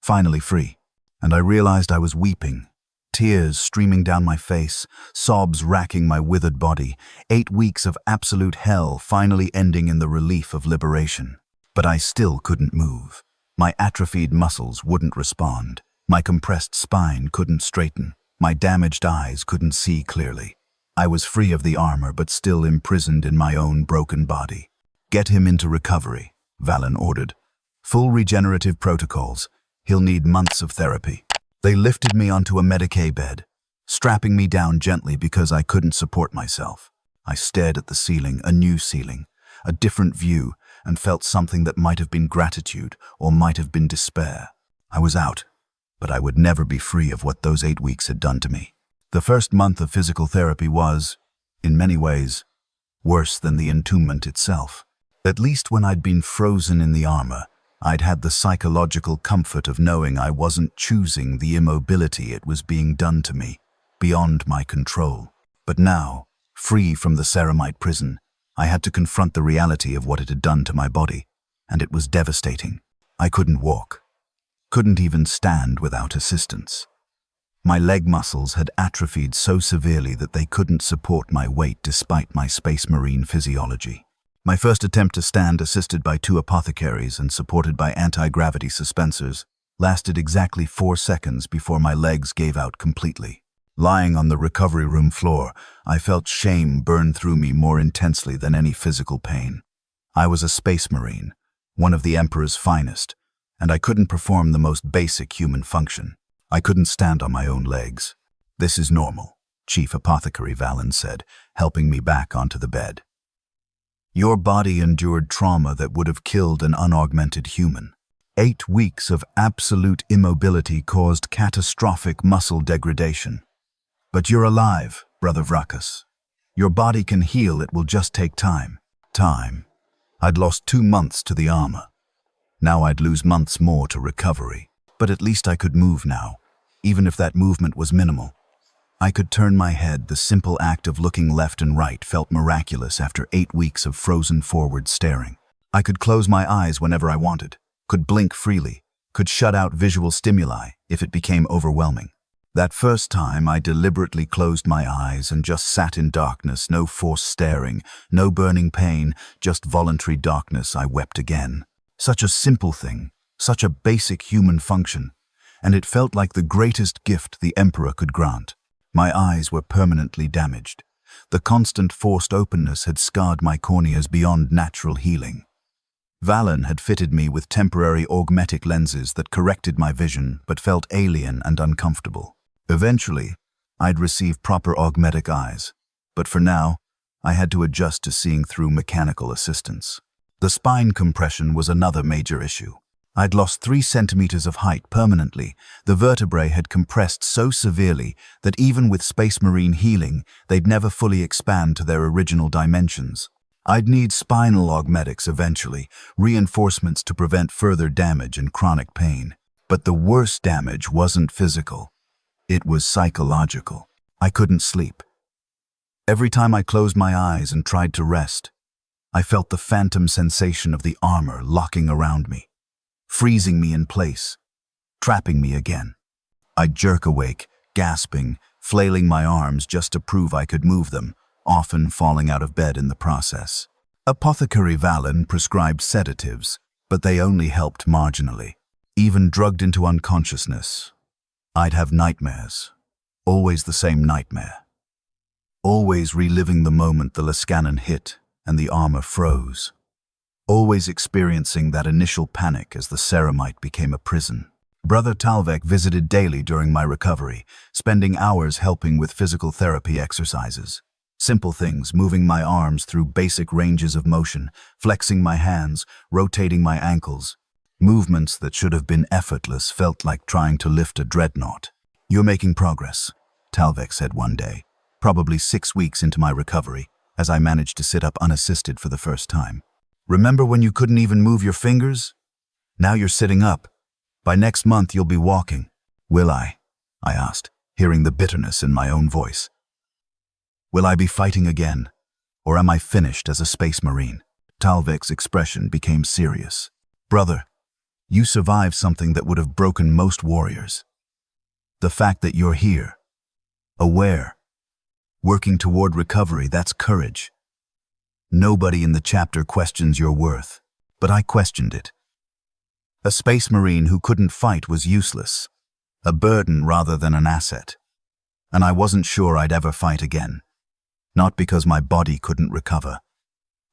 finally free. And I realized I was weeping, tears streaming down my face, sobs racking my withered body, 8 weeks of absolute hell finally ending in the relief of liberation. But I still couldn't move. My atrophied muscles wouldn't respond. My compressed spine couldn't straighten. My damaged eyes couldn't see clearly. I was free of the armor, but still imprisoned in my own broken body. Get him into recovery, Valen ordered. Full regenerative protocols. He'll need months of therapy. They lifted me onto a Medicaid bed, strapping me down gently because I couldn't support myself. I stared at the ceiling, a new ceiling, a different view, and felt something that might have been gratitude or might have been despair. I was out, but I would never be free of what those 8 weeks had done to me. The first month of physical therapy was, in many ways, worse than the entombment itself. At least when I'd been frozen in the armor, I'd had the psychological comfort of knowing I wasn't choosing the immobility it was being done to me, beyond my control. But now, free from the ceramite prison, I had to confront the reality of what it had done to my body, and it was devastating. I couldn't walk, couldn't even stand without assistance. My leg muscles had atrophied so severely that they couldn't support my weight despite my Space Marine physiology. My first attempt to stand, assisted by 2 apothecaries and supported by anti-gravity suspensors, lasted exactly 4 seconds before my legs gave out completely. Lying on the recovery room floor, I felt shame burn through me more intensely than any physical pain. I was a Space Marine, one of the Emperor's finest, and I couldn't perform the most basic human function. I couldn't stand on my own legs. "This is normal," Chief Apothecary Valen said, helping me back onto the bed. "Your body endured trauma that would have killed an unaugmented human. 8 weeks of absolute immobility caused catastrophic muscle degradation. But you're alive, Brother Vrakas. Your body can heal, it will just take time." Time. I'd lost 2 months to the armor. Now I'd lose months more to recovery. But at least I could move now, even if that movement was minimal. I could turn my head. The simple act of looking left and right felt miraculous after 8 weeks of frozen forward staring. I could close my eyes whenever I wanted, could blink freely, could shut out visual stimuli if it became overwhelming. That first time, I deliberately closed my eyes and just sat in darkness, no forced staring, no burning pain, just voluntary darkness. I wept again. Such a simple thing, such a basic human function, and it felt like the greatest gift the Emperor could grant. My eyes were permanently damaged. The constant forced openness had scarred my corneas beyond natural healing. Valen had fitted me with temporary augmetic lenses that corrected my vision but felt alien and uncomfortable. Eventually, I'd receive proper augmetic eyes, but for now, I had to adjust to seeing through mechanical assistance. The spine compression was another major issue. I'd lost 3 centimeters of height permanently. The vertebrae had compressed so severely that even with Space Marine healing, they'd never fully expand to their original dimensions. I'd need spinal augmetics eventually, reinforcements to prevent further damage and chronic pain. But the worst damage wasn't physical. It was psychological. I couldn't sleep. Every time I closed my eyes and tried to rest, I felt the phantom sensation of the armor locking around me, freezing me in place, trapping me again. I'd jerk awake, gasping, flailing my arms just to prove I could move them, often falling out of bed in the process. Apothecary Valen prescribed sedatives, but they only helped marginally. Even drugged into unconsciousness, I'd have nightmares. Always the same nightmare. Always reliving the moment the Lascanon hit and the armor froze. Always experiencing that initial panic as the ceramite became a prison. Brother Talvek visited daily during my recovery, spending hours helping with physical therapy exercises. Simple things, moving my arms through basic ranges of motion, flexing my hands, rotating my ankles. Movements that should have been effortless felt like trying to lift a dreadnought. "You're making progress," Talvek said one day, probably 6 weeks into my recovery, as I managed to sit up unassisted for the first time. "Remember when you couldn't even move your fingers? Now you're sitting up. By next month you'll be walking." "Will I?" I asked, hearing the bitterness in my own voice. "Will I be fighting again? Or am I finished as a Space Marine?" Talvek's expression became serious. "Brother, you survived something that would have broken most warriors. The fact that you're here, aware, working toward recovery, that's courage. Nobody in the chapter questions your worth, but I questioned it. A Space Marine who couldn't fight was useless, a burden rather than an asset, and I wasn't sure I'd ever fight again. Not because my body couldn't recover,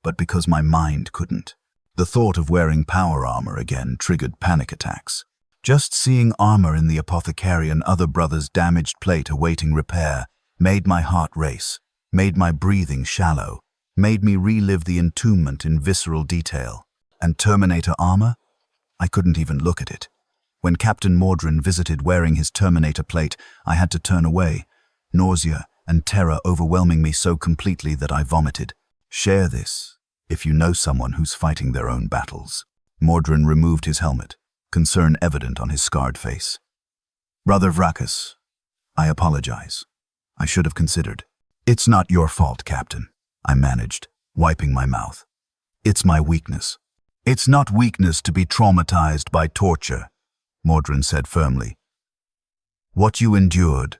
but because my mind couldn't. The thought of wearing power armor again triggered panic attacks. Just seeing armor in the apothecary and other brothers' damaged plate awaiting repair made my heart race, made my breathing shallow, made me relive the entombment in visceral detail. And Terminator armor? I couldn't even look at it. When Captain Mordrin visited wearing his Terminator plate, I had to turn away, nausea and terror overwhelming me so completely that I vomited. Share this, if you know someone who's fighting their own battles. Mordrin removed his helmet, concern evident on his scarred face. Brother Vracus, I apologize. I should have considered. It's not your fault, Captain, I managed, wiping my mouth. It's my weakness. It's not weakness to be traumatized by torture, Mordrin said firmly. What you endured.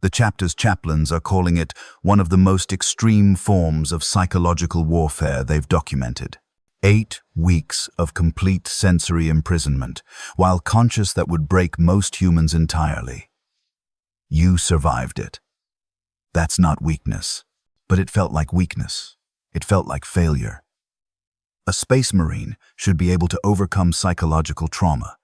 The chapter's chaplains are calling it one of the most extreme forms of psychological warfare they've documented. 8 weeks of complete sensory imprisonment, while conscious that would break most humans entirely. You survived it. That's not weakness, but it felt like weakness. It felt like failure. A space marine should be able to overcome psychological trauma,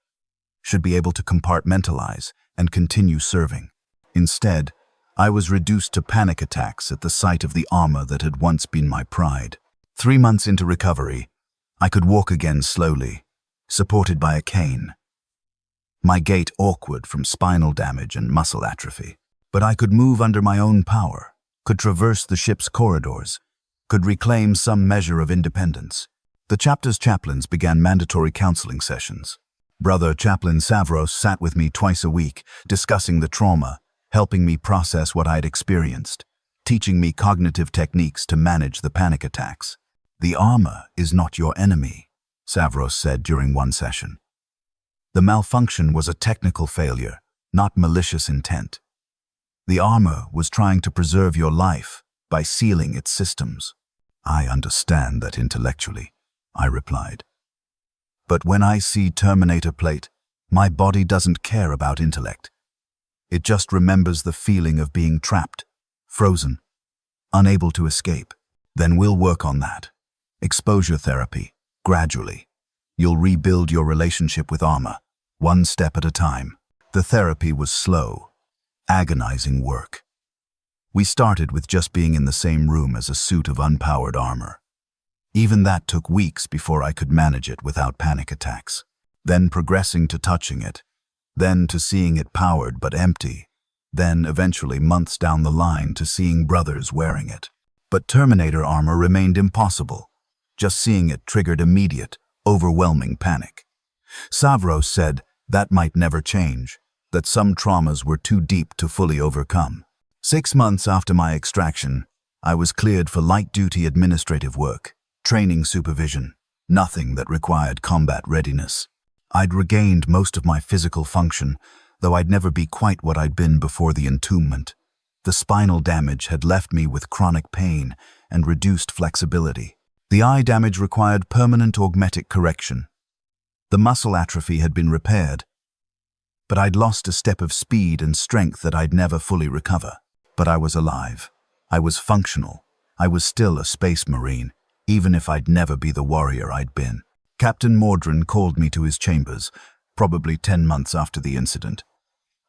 should be able to compartmentalize and continue serving. Instead, I was reduced to panic attacks at the sight of the armor that had once been my pride. 3 months into recovery, I could walk again slowly, supported by a cane. My gait awkward from spinal damage and muscle atrophy. But I could move under my own power, could traverse the ship's corridors, could reclaim some measure of independence. The chapter's chaplains began mandatory counseling sessions. Brother Chaplain Savros sat with me twice a week, discussing the trauma, helping me process what I'd experienced, teaching me cognitive techniques to manage the panic attacks. The armor is not your enemy, Savros said during one session. The malfunction was a technical failure, not malicious intent. The armor was trying to preserve your life by sealing its systems. I understand that intellectually, I replied. But when I see Terminator plate, my body doesn't care about intellect. It just remembers the feeling of being trapped, frozen, unable to escape. Then we'll work on that. Exposure therapy, gradually. You'll rebuild your relationship with armor, one step at a time. The therapy was slow, agonizing work. We started with just being in the same room as a suit of unpowered armor. Even that took weeks before I could manage it without panic attacks. Then progressing to touching it, then to seeing it powered but empty, then eventually months down the line to seeing brothers wearing it. But Terminator armor remained impossible. Just seeing it triggered immediate, overwhelming panic. Savros said that might never change, that some traumas were too deep to fully overcome. 6 months after my extraction, I was cleared for light-duty administrative work, training supervision, nothing that required combat readiness. I'd regained most of my physical function, though I'd never be quite what I'd been before the entombment. The spinal damage had left me with chronic pain and reduced flexibility. The eye damage required permanent augmetic correction. The muscle atrophy had been repaired, but I'd lost a step of speed and strength that I'd never fully recover. But I was alive. I was functional. I was still a space marine, even if I'd never be the warrior I'd been. Captain Mordrin called me to his chambers, probably 10 months after the incident.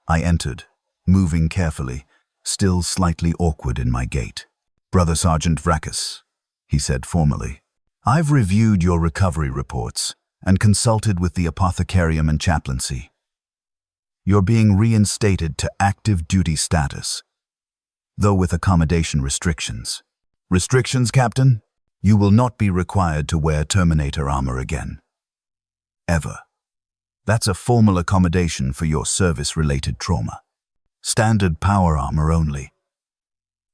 I entered, moving carefully, still slightly awkward in my gait. Brother Sergeant Vracus, he said formally, I've reviewed your recovery reports and consulted with the apothecarium and chaplaincy. You're being reinstated to active duty status, though with accommodation restrictions. Restrictions, Captain? You will not be required to wear Terminator armor again. Ever. That's a formal accommodation for your service-related trauma. Standard power armor only.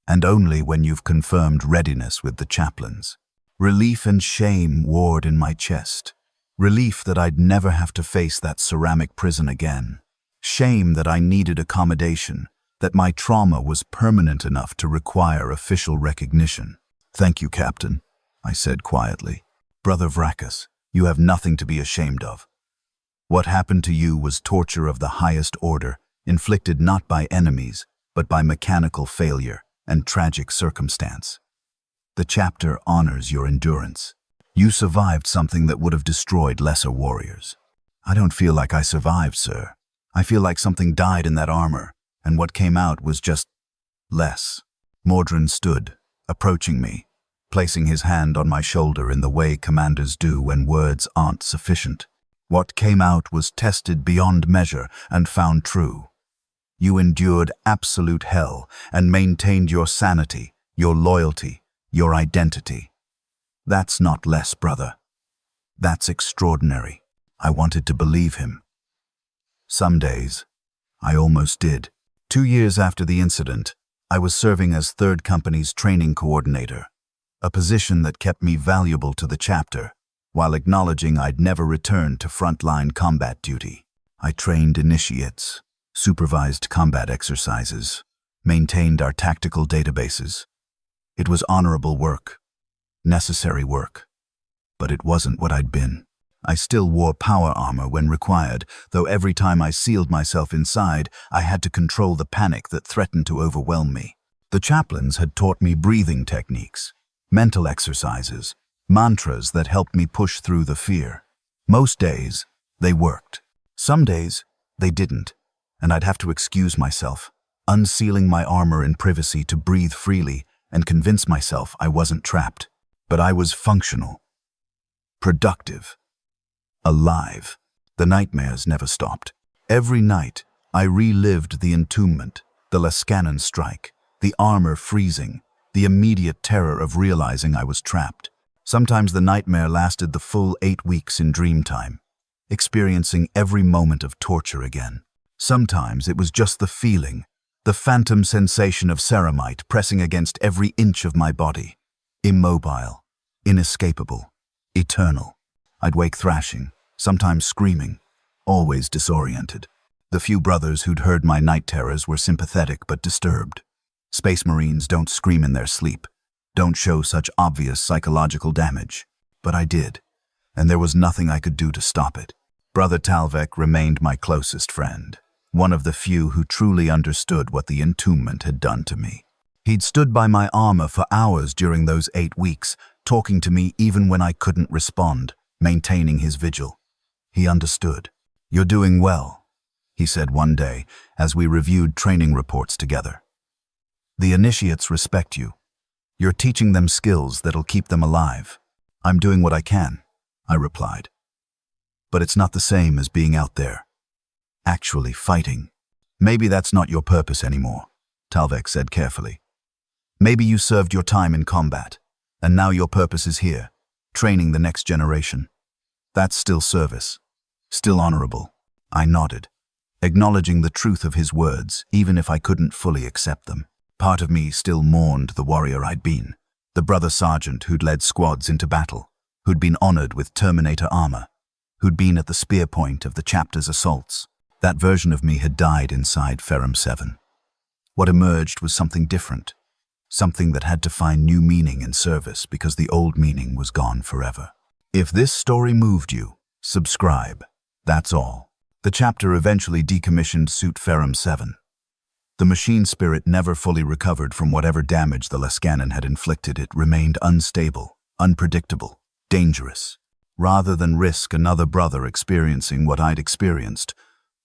And only when you've confirmed readiness with the chaplains. Relief and shame warred in my chest. Relief that I'd never have to face that ceramic prison again. Shame that I needed accommodation, that my trauma was permanent enough to require official recognition. Thank you, Captain, I said quietly. Brother Vracus, you have nothing to be ashamed of. What happened to you was torture of the highest order, inflicted not by enemies, but by mechanical failure. and tragic circumstance. The chapter honors your endurance. You survived something that would have destroyed lesser warriors. I don't feel like I survived, sir. I feel like something died in that armor, and what came out was just less. Mordrin stood, approaching me, placing his hand on my shoulder in the way commanders do when words aren't sufficient. What came out was tested beyond measure and found true. You endured absolute hell and maintained your sanity, your loyalty, your identity. That's not less, brother. That's extraordinary. I wanted to believe him. Some days, I almost did. 2 years after the incident, I was serving as 3rd Company's training coordinator, a position that kept me valuable to the chapter, while acknowledging I'd never returned to frontline combat duty. I trained initiates, supervised combat exercises, maintained our tactical databases. It was honorable work, necessary work, but it wasn't what I'd been. I still wore power armor when required, though every time I sealed myself inside, I had to control the panic that threatened to overwhelm me. The chaplains had taught me breathing techniques, mental exercises, mantras that helped me push through the fear. Most days, they worked. Some days, they didn't, and I'd have to excuse myself, unsealing my armor in privacy to breathe freely and convince myself I wasn't trapped. But I was functional, productive, alive. The nightmares never stopped. Every night, I relived the entombment, the Lascanon strike, the armor freezing, the immediate terror of realizing I was trapped. Sometimes the nightmare lasted the full 8 weeks in dream time, experiencing every moment of torture again. Sometimes it was just the feeling, the phantom sensation of ceramite pressing against every inch of my body. Immobile, inescapable, eternal. I'd wake thrashing, sometimes screaming, always disoriented. The few brothers who'd heard my night terrors were sympathetic but disturbed. Space Marines don't scream in their sleep, don't show such obvious psychological damage. But I did, and there was nothing I could do to stop it. Brother Talvek remained my closest friend, one of the few who truly understood what the entombment had done to me. He'd stood by my armor for hours during those 8 weeks, talking to me even when I couldn't respond, maintaining his vigil. He understood. "You're doing well," he said one day as we reviewed training reports together. "The initiates respect you. You're teaching them skills that'll keep them alive." "I'm doing what I can," I replied. "But it's not the same as being out there, actually fighting." "Maybe that's not your purpose anymore," Talvek said carefully. "Maybe you served your time in combat, and now your purpose is here, training the next generation. That's still service, still honorable." I nodded, acknowledging the truth of his words, even if I couldn't fully accept them. Part of me still mourned the warrior I'd been, the brother sergeant who'd led squads into battle, who'd been honored with Terminator armor, who'd been at the spear point of the chapter's assaults. That version of me had died inside Ferrum 7. What emerged was something different, something that had to find new meaning in service because the old meaning was gone forever. If this story moved you, subscribe. That's all. The chapter eventually decommissioned Suit Ferrum 7. The machine spirit never fully recovered from whatever damage the Lascanon had inflicted. It remained unstable, unpredictable, dangerous. Rather than risk another brother experiencing what I'd experienced,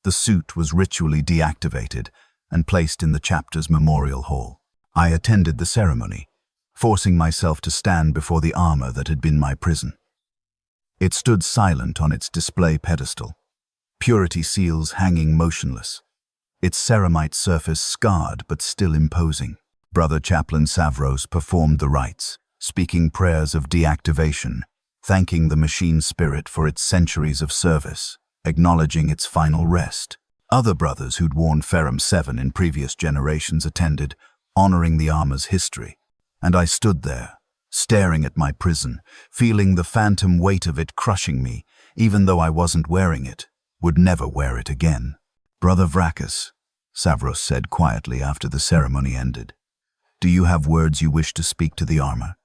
the suit was ritually deactivated and placed in the chapter's memorial hall. I attended the ceremony, forcing myself to stand before the armor that had been my prison. It stood silent on its display pedestal, purity seals hanging motionless, its ceramite surface scarred but still imposing. Brother Chaplain Savros performed the rites, speaking prayers of deactivation, thanking the machine spirit for its centuries of service, acknowledging its final rest. Other brothers who'd worn Ferrum 7 in previous generations attended, honoring the armor's history. And I stood there, staring at my prison, feeling the phantom weight of it crushing me, even though I wasn't wearing it, would never wear it again. "Brother Vracus," Savros said quietly after the ceremony ended, "do you have words you wish to speak to the armor?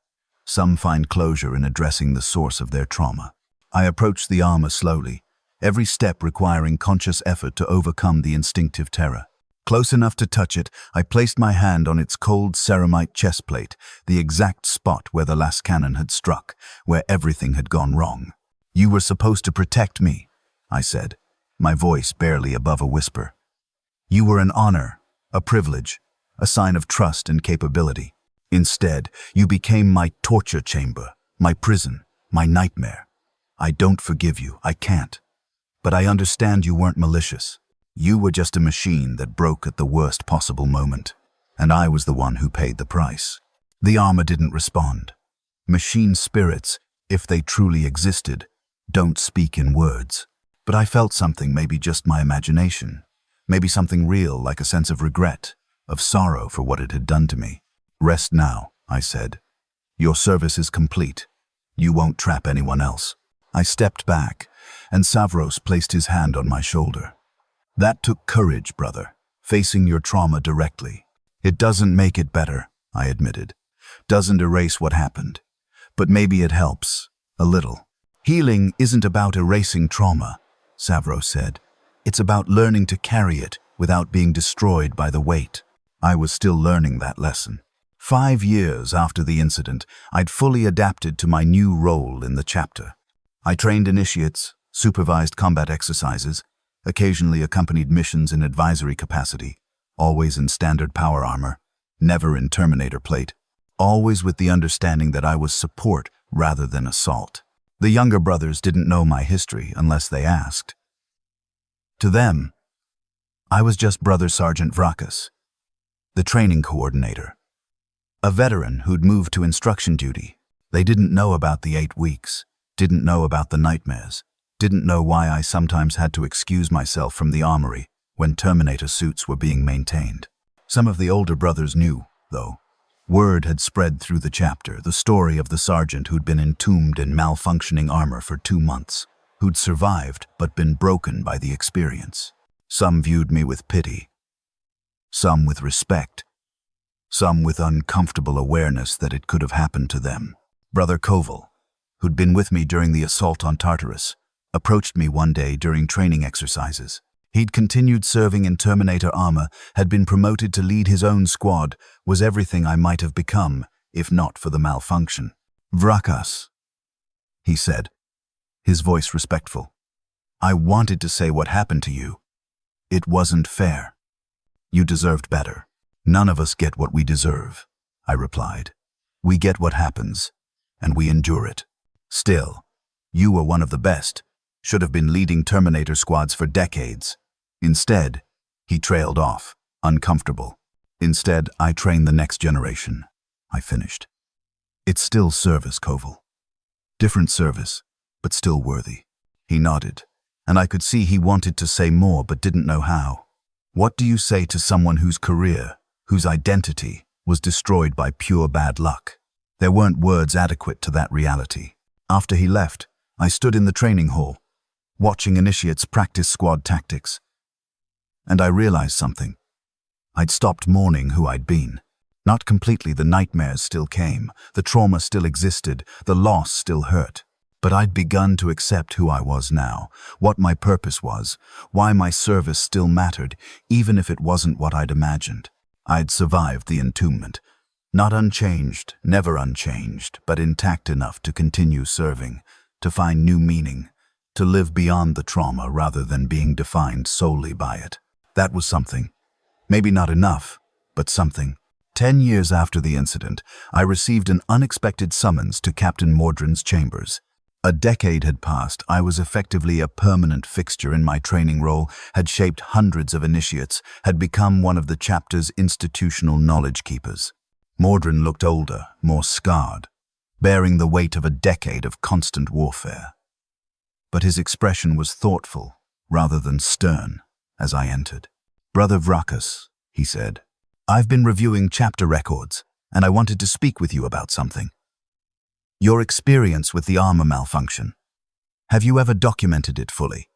Some find closure in addressing the source of their trauma." I approached the armor slowly, every step requiring conscious effort to overcome the instinctive terror. Close enough to touch it, I placed my hand on its cold ceramite chest plate, the exact spot where the last cannon had struck, where everything had gone wrong. "You were supposed to protect me," I said, my voice barely above a whisper. "You were an honor, a privilege, a sign of trust and capability. Instead, you became my torture chamber, my prison, my nightmare. I don't forgive you, I can't. But I understand you weren't malicious. You were just a machine that broke at the worst possible moment, and I was the one who paid the price." The armor didn't respond. Machine spirits, if they truly existed, don't speak in words. But I felt something, maybe just my imagination, maybe something real, like a sense of regret, of sorrow for what it had done to me. "Rest now," I said. "Your service is complete. You won't trap anyone else." I stepped back, and Savros placed his hand on my shoulder. "That took courage, brother, facing your trauma directly. It doesn't make it better," I admitted. "Doesn't erase what happened. But maybe it helps, a little." "Healing isn't about erasing trauma," Savros said. "It's about learning to carry it without being destroyed by the weight." I was still learning that lesson. 5 years after the incident, I'd fully adapted to my new role in the chapter. I trained initiates, supervised combat exercises, occasionally accompanied missions in advisory capacity, always in standard power armor, never in Terminator plate, always with the understanding that I was support rather than assault. The younger brothers didn't know my history unless they asked. To them, I was just Brother Sergeant Vrakas, the training coordinator, a veteran who'd moved to instruction duty. They didn't know about the 8 weeks, didn't know about the nightmares, didn't know why I sometimes had to excuse myself from the armory when Terminator suits were being maintained. Some of the older brothers knew, though. Word had spread through the chapter, the story of the sergeant who'd been entombed in malfunctioning armor for 2 months, who'd survived but been broken by the experience. Some viewed me with pity, some with respect, some with uncomfortable awareness that it could have happened to them. Brother Koval, who'd been with me during the assault on Tartarus, approached me one day during training exercises. He'd continued serving in Terminator armor, had been promoted to lead his own squad, was everything I might have become, if not for the malfunction. "Vrakas," he said, his voice respectful. "I wanted to say what happened to you. It wasn't fair. You deserved better." "None of us get what we deserve," I replied. "We get what happens, and we endure it. Still, you were one of the best, should have been leading Terminator squads for decades. Instead," he trailed off, uncomfortable. "Instead, I train the next generation," I finished. "It's still service, Koval. Different service, but still worthy." He nodded, and I could see he wanted to say more but didn't know how. What do you say to someone whose career, whose identity, was destroyed by pure bad luck? There weren't words adequate to that reality. After he left, I stood in the training hall, watching initiates practice squad tactics. And I realized something. I'd stopped mourning who I'd been. Not completely, the nightmares still came, the trauma still existed, the loss still hurt. But I'd begun to accept who I was now, what my purpose was, why my service still mattered, even if it wasn't what I'd imagined. I'd survived the entombment. Not unchanged, never unchanged, but intact enough to continue serving, to find new meaning, to live beyond the trauma rather than being defined solely by it. That was something. Maybe not enough, but something. 10 years after the incident, I received an unexpected summons to Captain Mordrin's chambers. A decade had passed. I was effectively a permanent fixture in my training role, had shaped hundreds of initiates, had become one of the chapter's institutional knowledge keepers. Mordrin looked older, more scarred, bearing the weight of a decade of constant warfare. But his expression was thoughtful, rather than stern, as I entered. "Brother Vrakas," he said, "I've been reviewing chapter records, and I wanted to speak with you about something. Your experience with the armor malfunction. Have you ever documented it fully?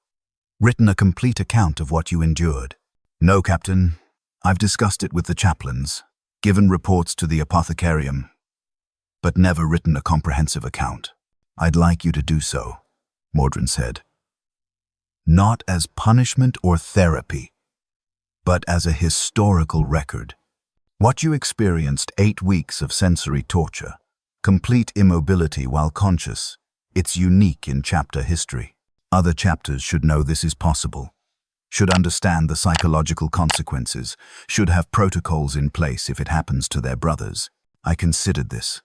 Written a complete account of what you endured?" "No, Captain. I've discussed it with the chaplains, given reports to the apothecarium, but never written a comprehensive account." "I'd like you to do so," Mordrin said. "Not as punishment or therapy, but as a historical record. What you experienced 8 weeks of sensory torture, complete immobility while conscious, it's unique in chapter history. Other chapters should know this is possible, should understand the psychological consequences, should have protocols in place if it happens to their brothers. I considered this.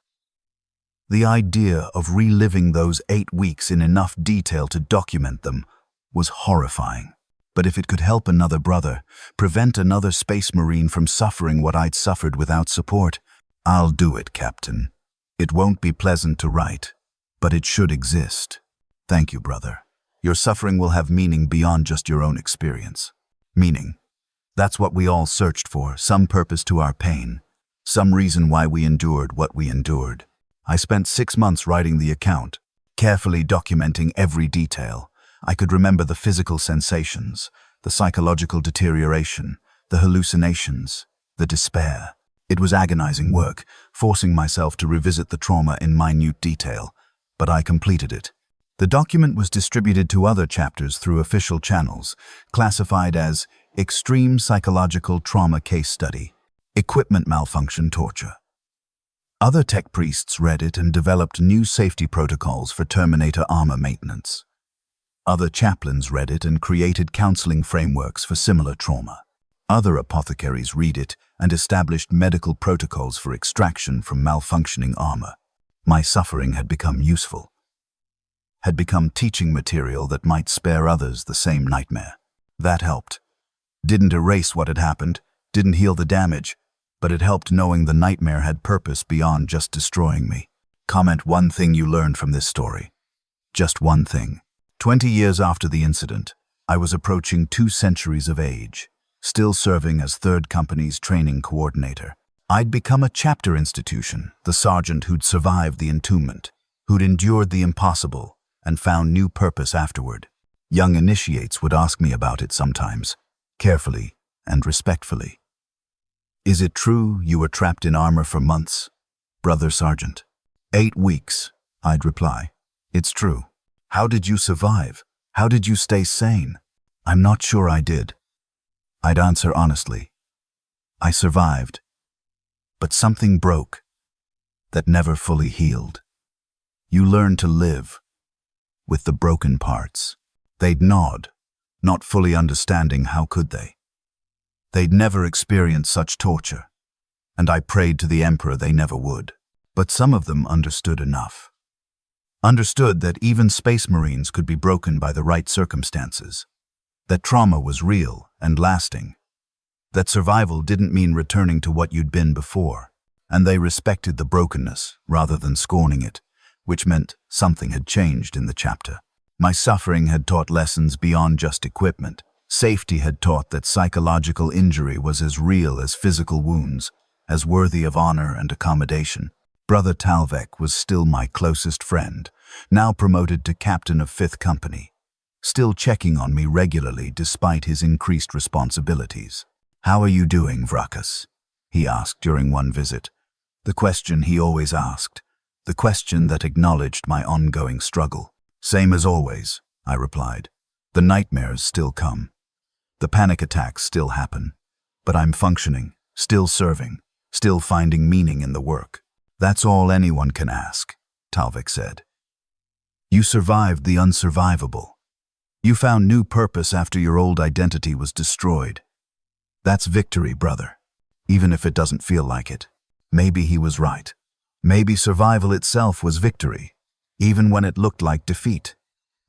The idea of reliving those 8 weeks in enough detail to document them was horrifying. But if it could help another brother, prevent another Space Marine from suffering what I'd suffered without support, I'll do it, Captain. It won't be pleasant to write, but it should exist. Thank you, brother. Your suffering will have meaning beyond just your own experience. Meaning. That's what we all searched for, some purpose to our pain, some reason why we endured what we endured. I spent 6 months writing the account, carefully documenting every detail. I could remember the physical sensations, the psychological deterioration, the hallucinations, the despair. It was agonizing work, forcing myself to revisit the trauma in minute detail, but I completed it. The document was distributed to other chapters through official channels, classified as Extreme Psychological Trauma Case Study, Equipment Malfunction Torture. Other tech priests read it and developed new safety protocols for Terminator armor maintenance. Other chaplains read it and created counseling frameworks for similar trauma. Other apothecaries read it and established medical protocols for extraction from malfunctioning armor. My suffering had become useful, had become teaching material that might spare others the same nightmare. That helped. Didn't erase what had happened, didn't heal the damage, but it helped knowing the nightmare had purpose beyond just destroying me. Comment one thing you learned from this story. Just one thing. 20 years after the incident, I was approaching 2 centuries of age, still serving as 3rd Company's training coordinator. I'd become a chapter institution, the sergeant who'd survived the entombment, who'd endured the impossible and found new purpose afterward. Young initiates would ask me about it sometimes, carefully and respectfully. Is it true you were trapped in armor for months, Brother Sergeant? 8 weeks, I'd reply. It's true. How did you survive? How did you stay sane? I'm not sure I did. I'd answer honestly. I survived, but something broke that never fully healed. You learn to live with the broken parts. They'd nod, not fully understanding how could they. They'd never experienced such torture, and I prayed to the Emperor they never would. But some of them understood enough. Understood that even Space Marines could be broken by the right circumstances, that trauma was real and lasting, that survival didn't mean returning to what you'd been before, and they respected the brokenness rather than scorning it, which meant something had changed in the chapter. My suffering had taught lessons beyond just equipment. Safety had taught that psychological injury was as real as physical wounds, as worthy of honor and accommodation. Brother Talvek was still my closest friend, now promoted to captain of 5th Company, still checking on me regularly despite his increased responsibilities. How are you doing, Vrakas? He asked during one visit. The question he always asked, the question that acknowledged my ongoing struggle. Same as always, I replied. The nightmares still come. The panic attacks still happen. But I'm functioning, still serving, still finding meaning in the work. That's all anyone can ask, Talvik said. You survived the unsurvivable. You found new purpose after your old identity was destroyed. That's victory, brother, even if it doesn't feel like it. Maybe he was right. Maybe survival itself was victory, even when it looked like defeat.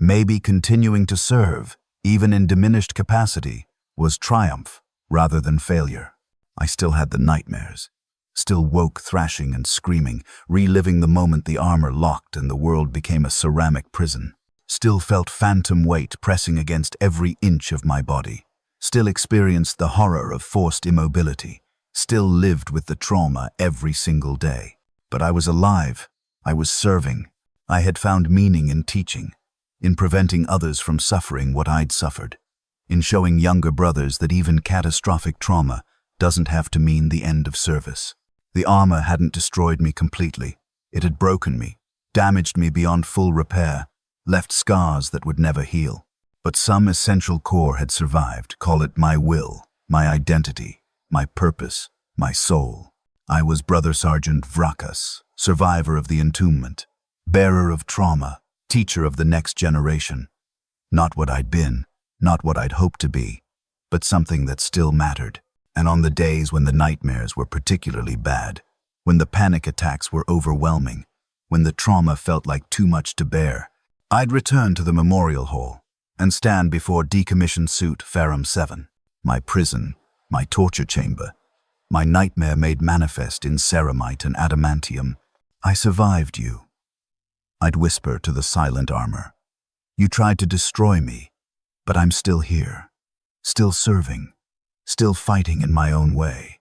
Maybe continuing to serve, even in diminished capacity, was triumph rather than failure. I still had the nightmares. Still woke thrashing and screaming, reliving the moment the armor locked and the world became a ceramic prison. Still felt phantom weight pressing against every inch of my body. Still experienced the horror of forced immobility. Still lived with the trauma every single day. But I was alive. I was serving. I had found meaning in teaching, in preventing others from suffering what I'd suffered, in showing younger brothers that even catastrophic trauma doesn't have to mean the end of service. The armor hadn't destroyed me completely. It had broken me, damaged me beyond full repair, left scars that would never heal. But some essential core had survived, call it my will, my identity, my purpose, my soul. I was Brother Sergeant Vrakas, survivor of the entombment, bearer of trauma, teacher of the next generation. Not what I'd been, not what I'd hoped to be, but something that still mattered. And on the days when the nightmares were particularly bad, when the panic attacks were overwhelming, when the trauma felt like too much to bear, I'd return to the memorial hall and stand before decommissioned suit Ferrum 7, my prison, my torture chamber, my nightmare made manifest in ceramite and adamantium. I survived you. I'd whisper to the silent armor. You tried to destroy me, but I'm still here, still serving, still fighting in my own way.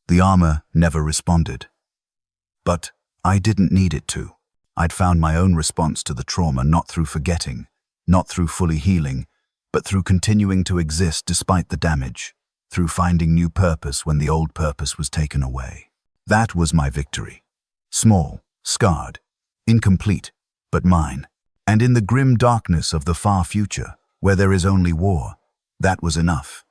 The armor never responded. But I didn't need it to. I'd found my own response to the trauma not through forgetting, not through fully healing, but through continuing to exist despite the damage, through finding new purpose when the old purpose was taken away. That was my victory. Small, scarred, incomplete, but mine. And in the grim darkness of the far future, where there is only war, that was enough.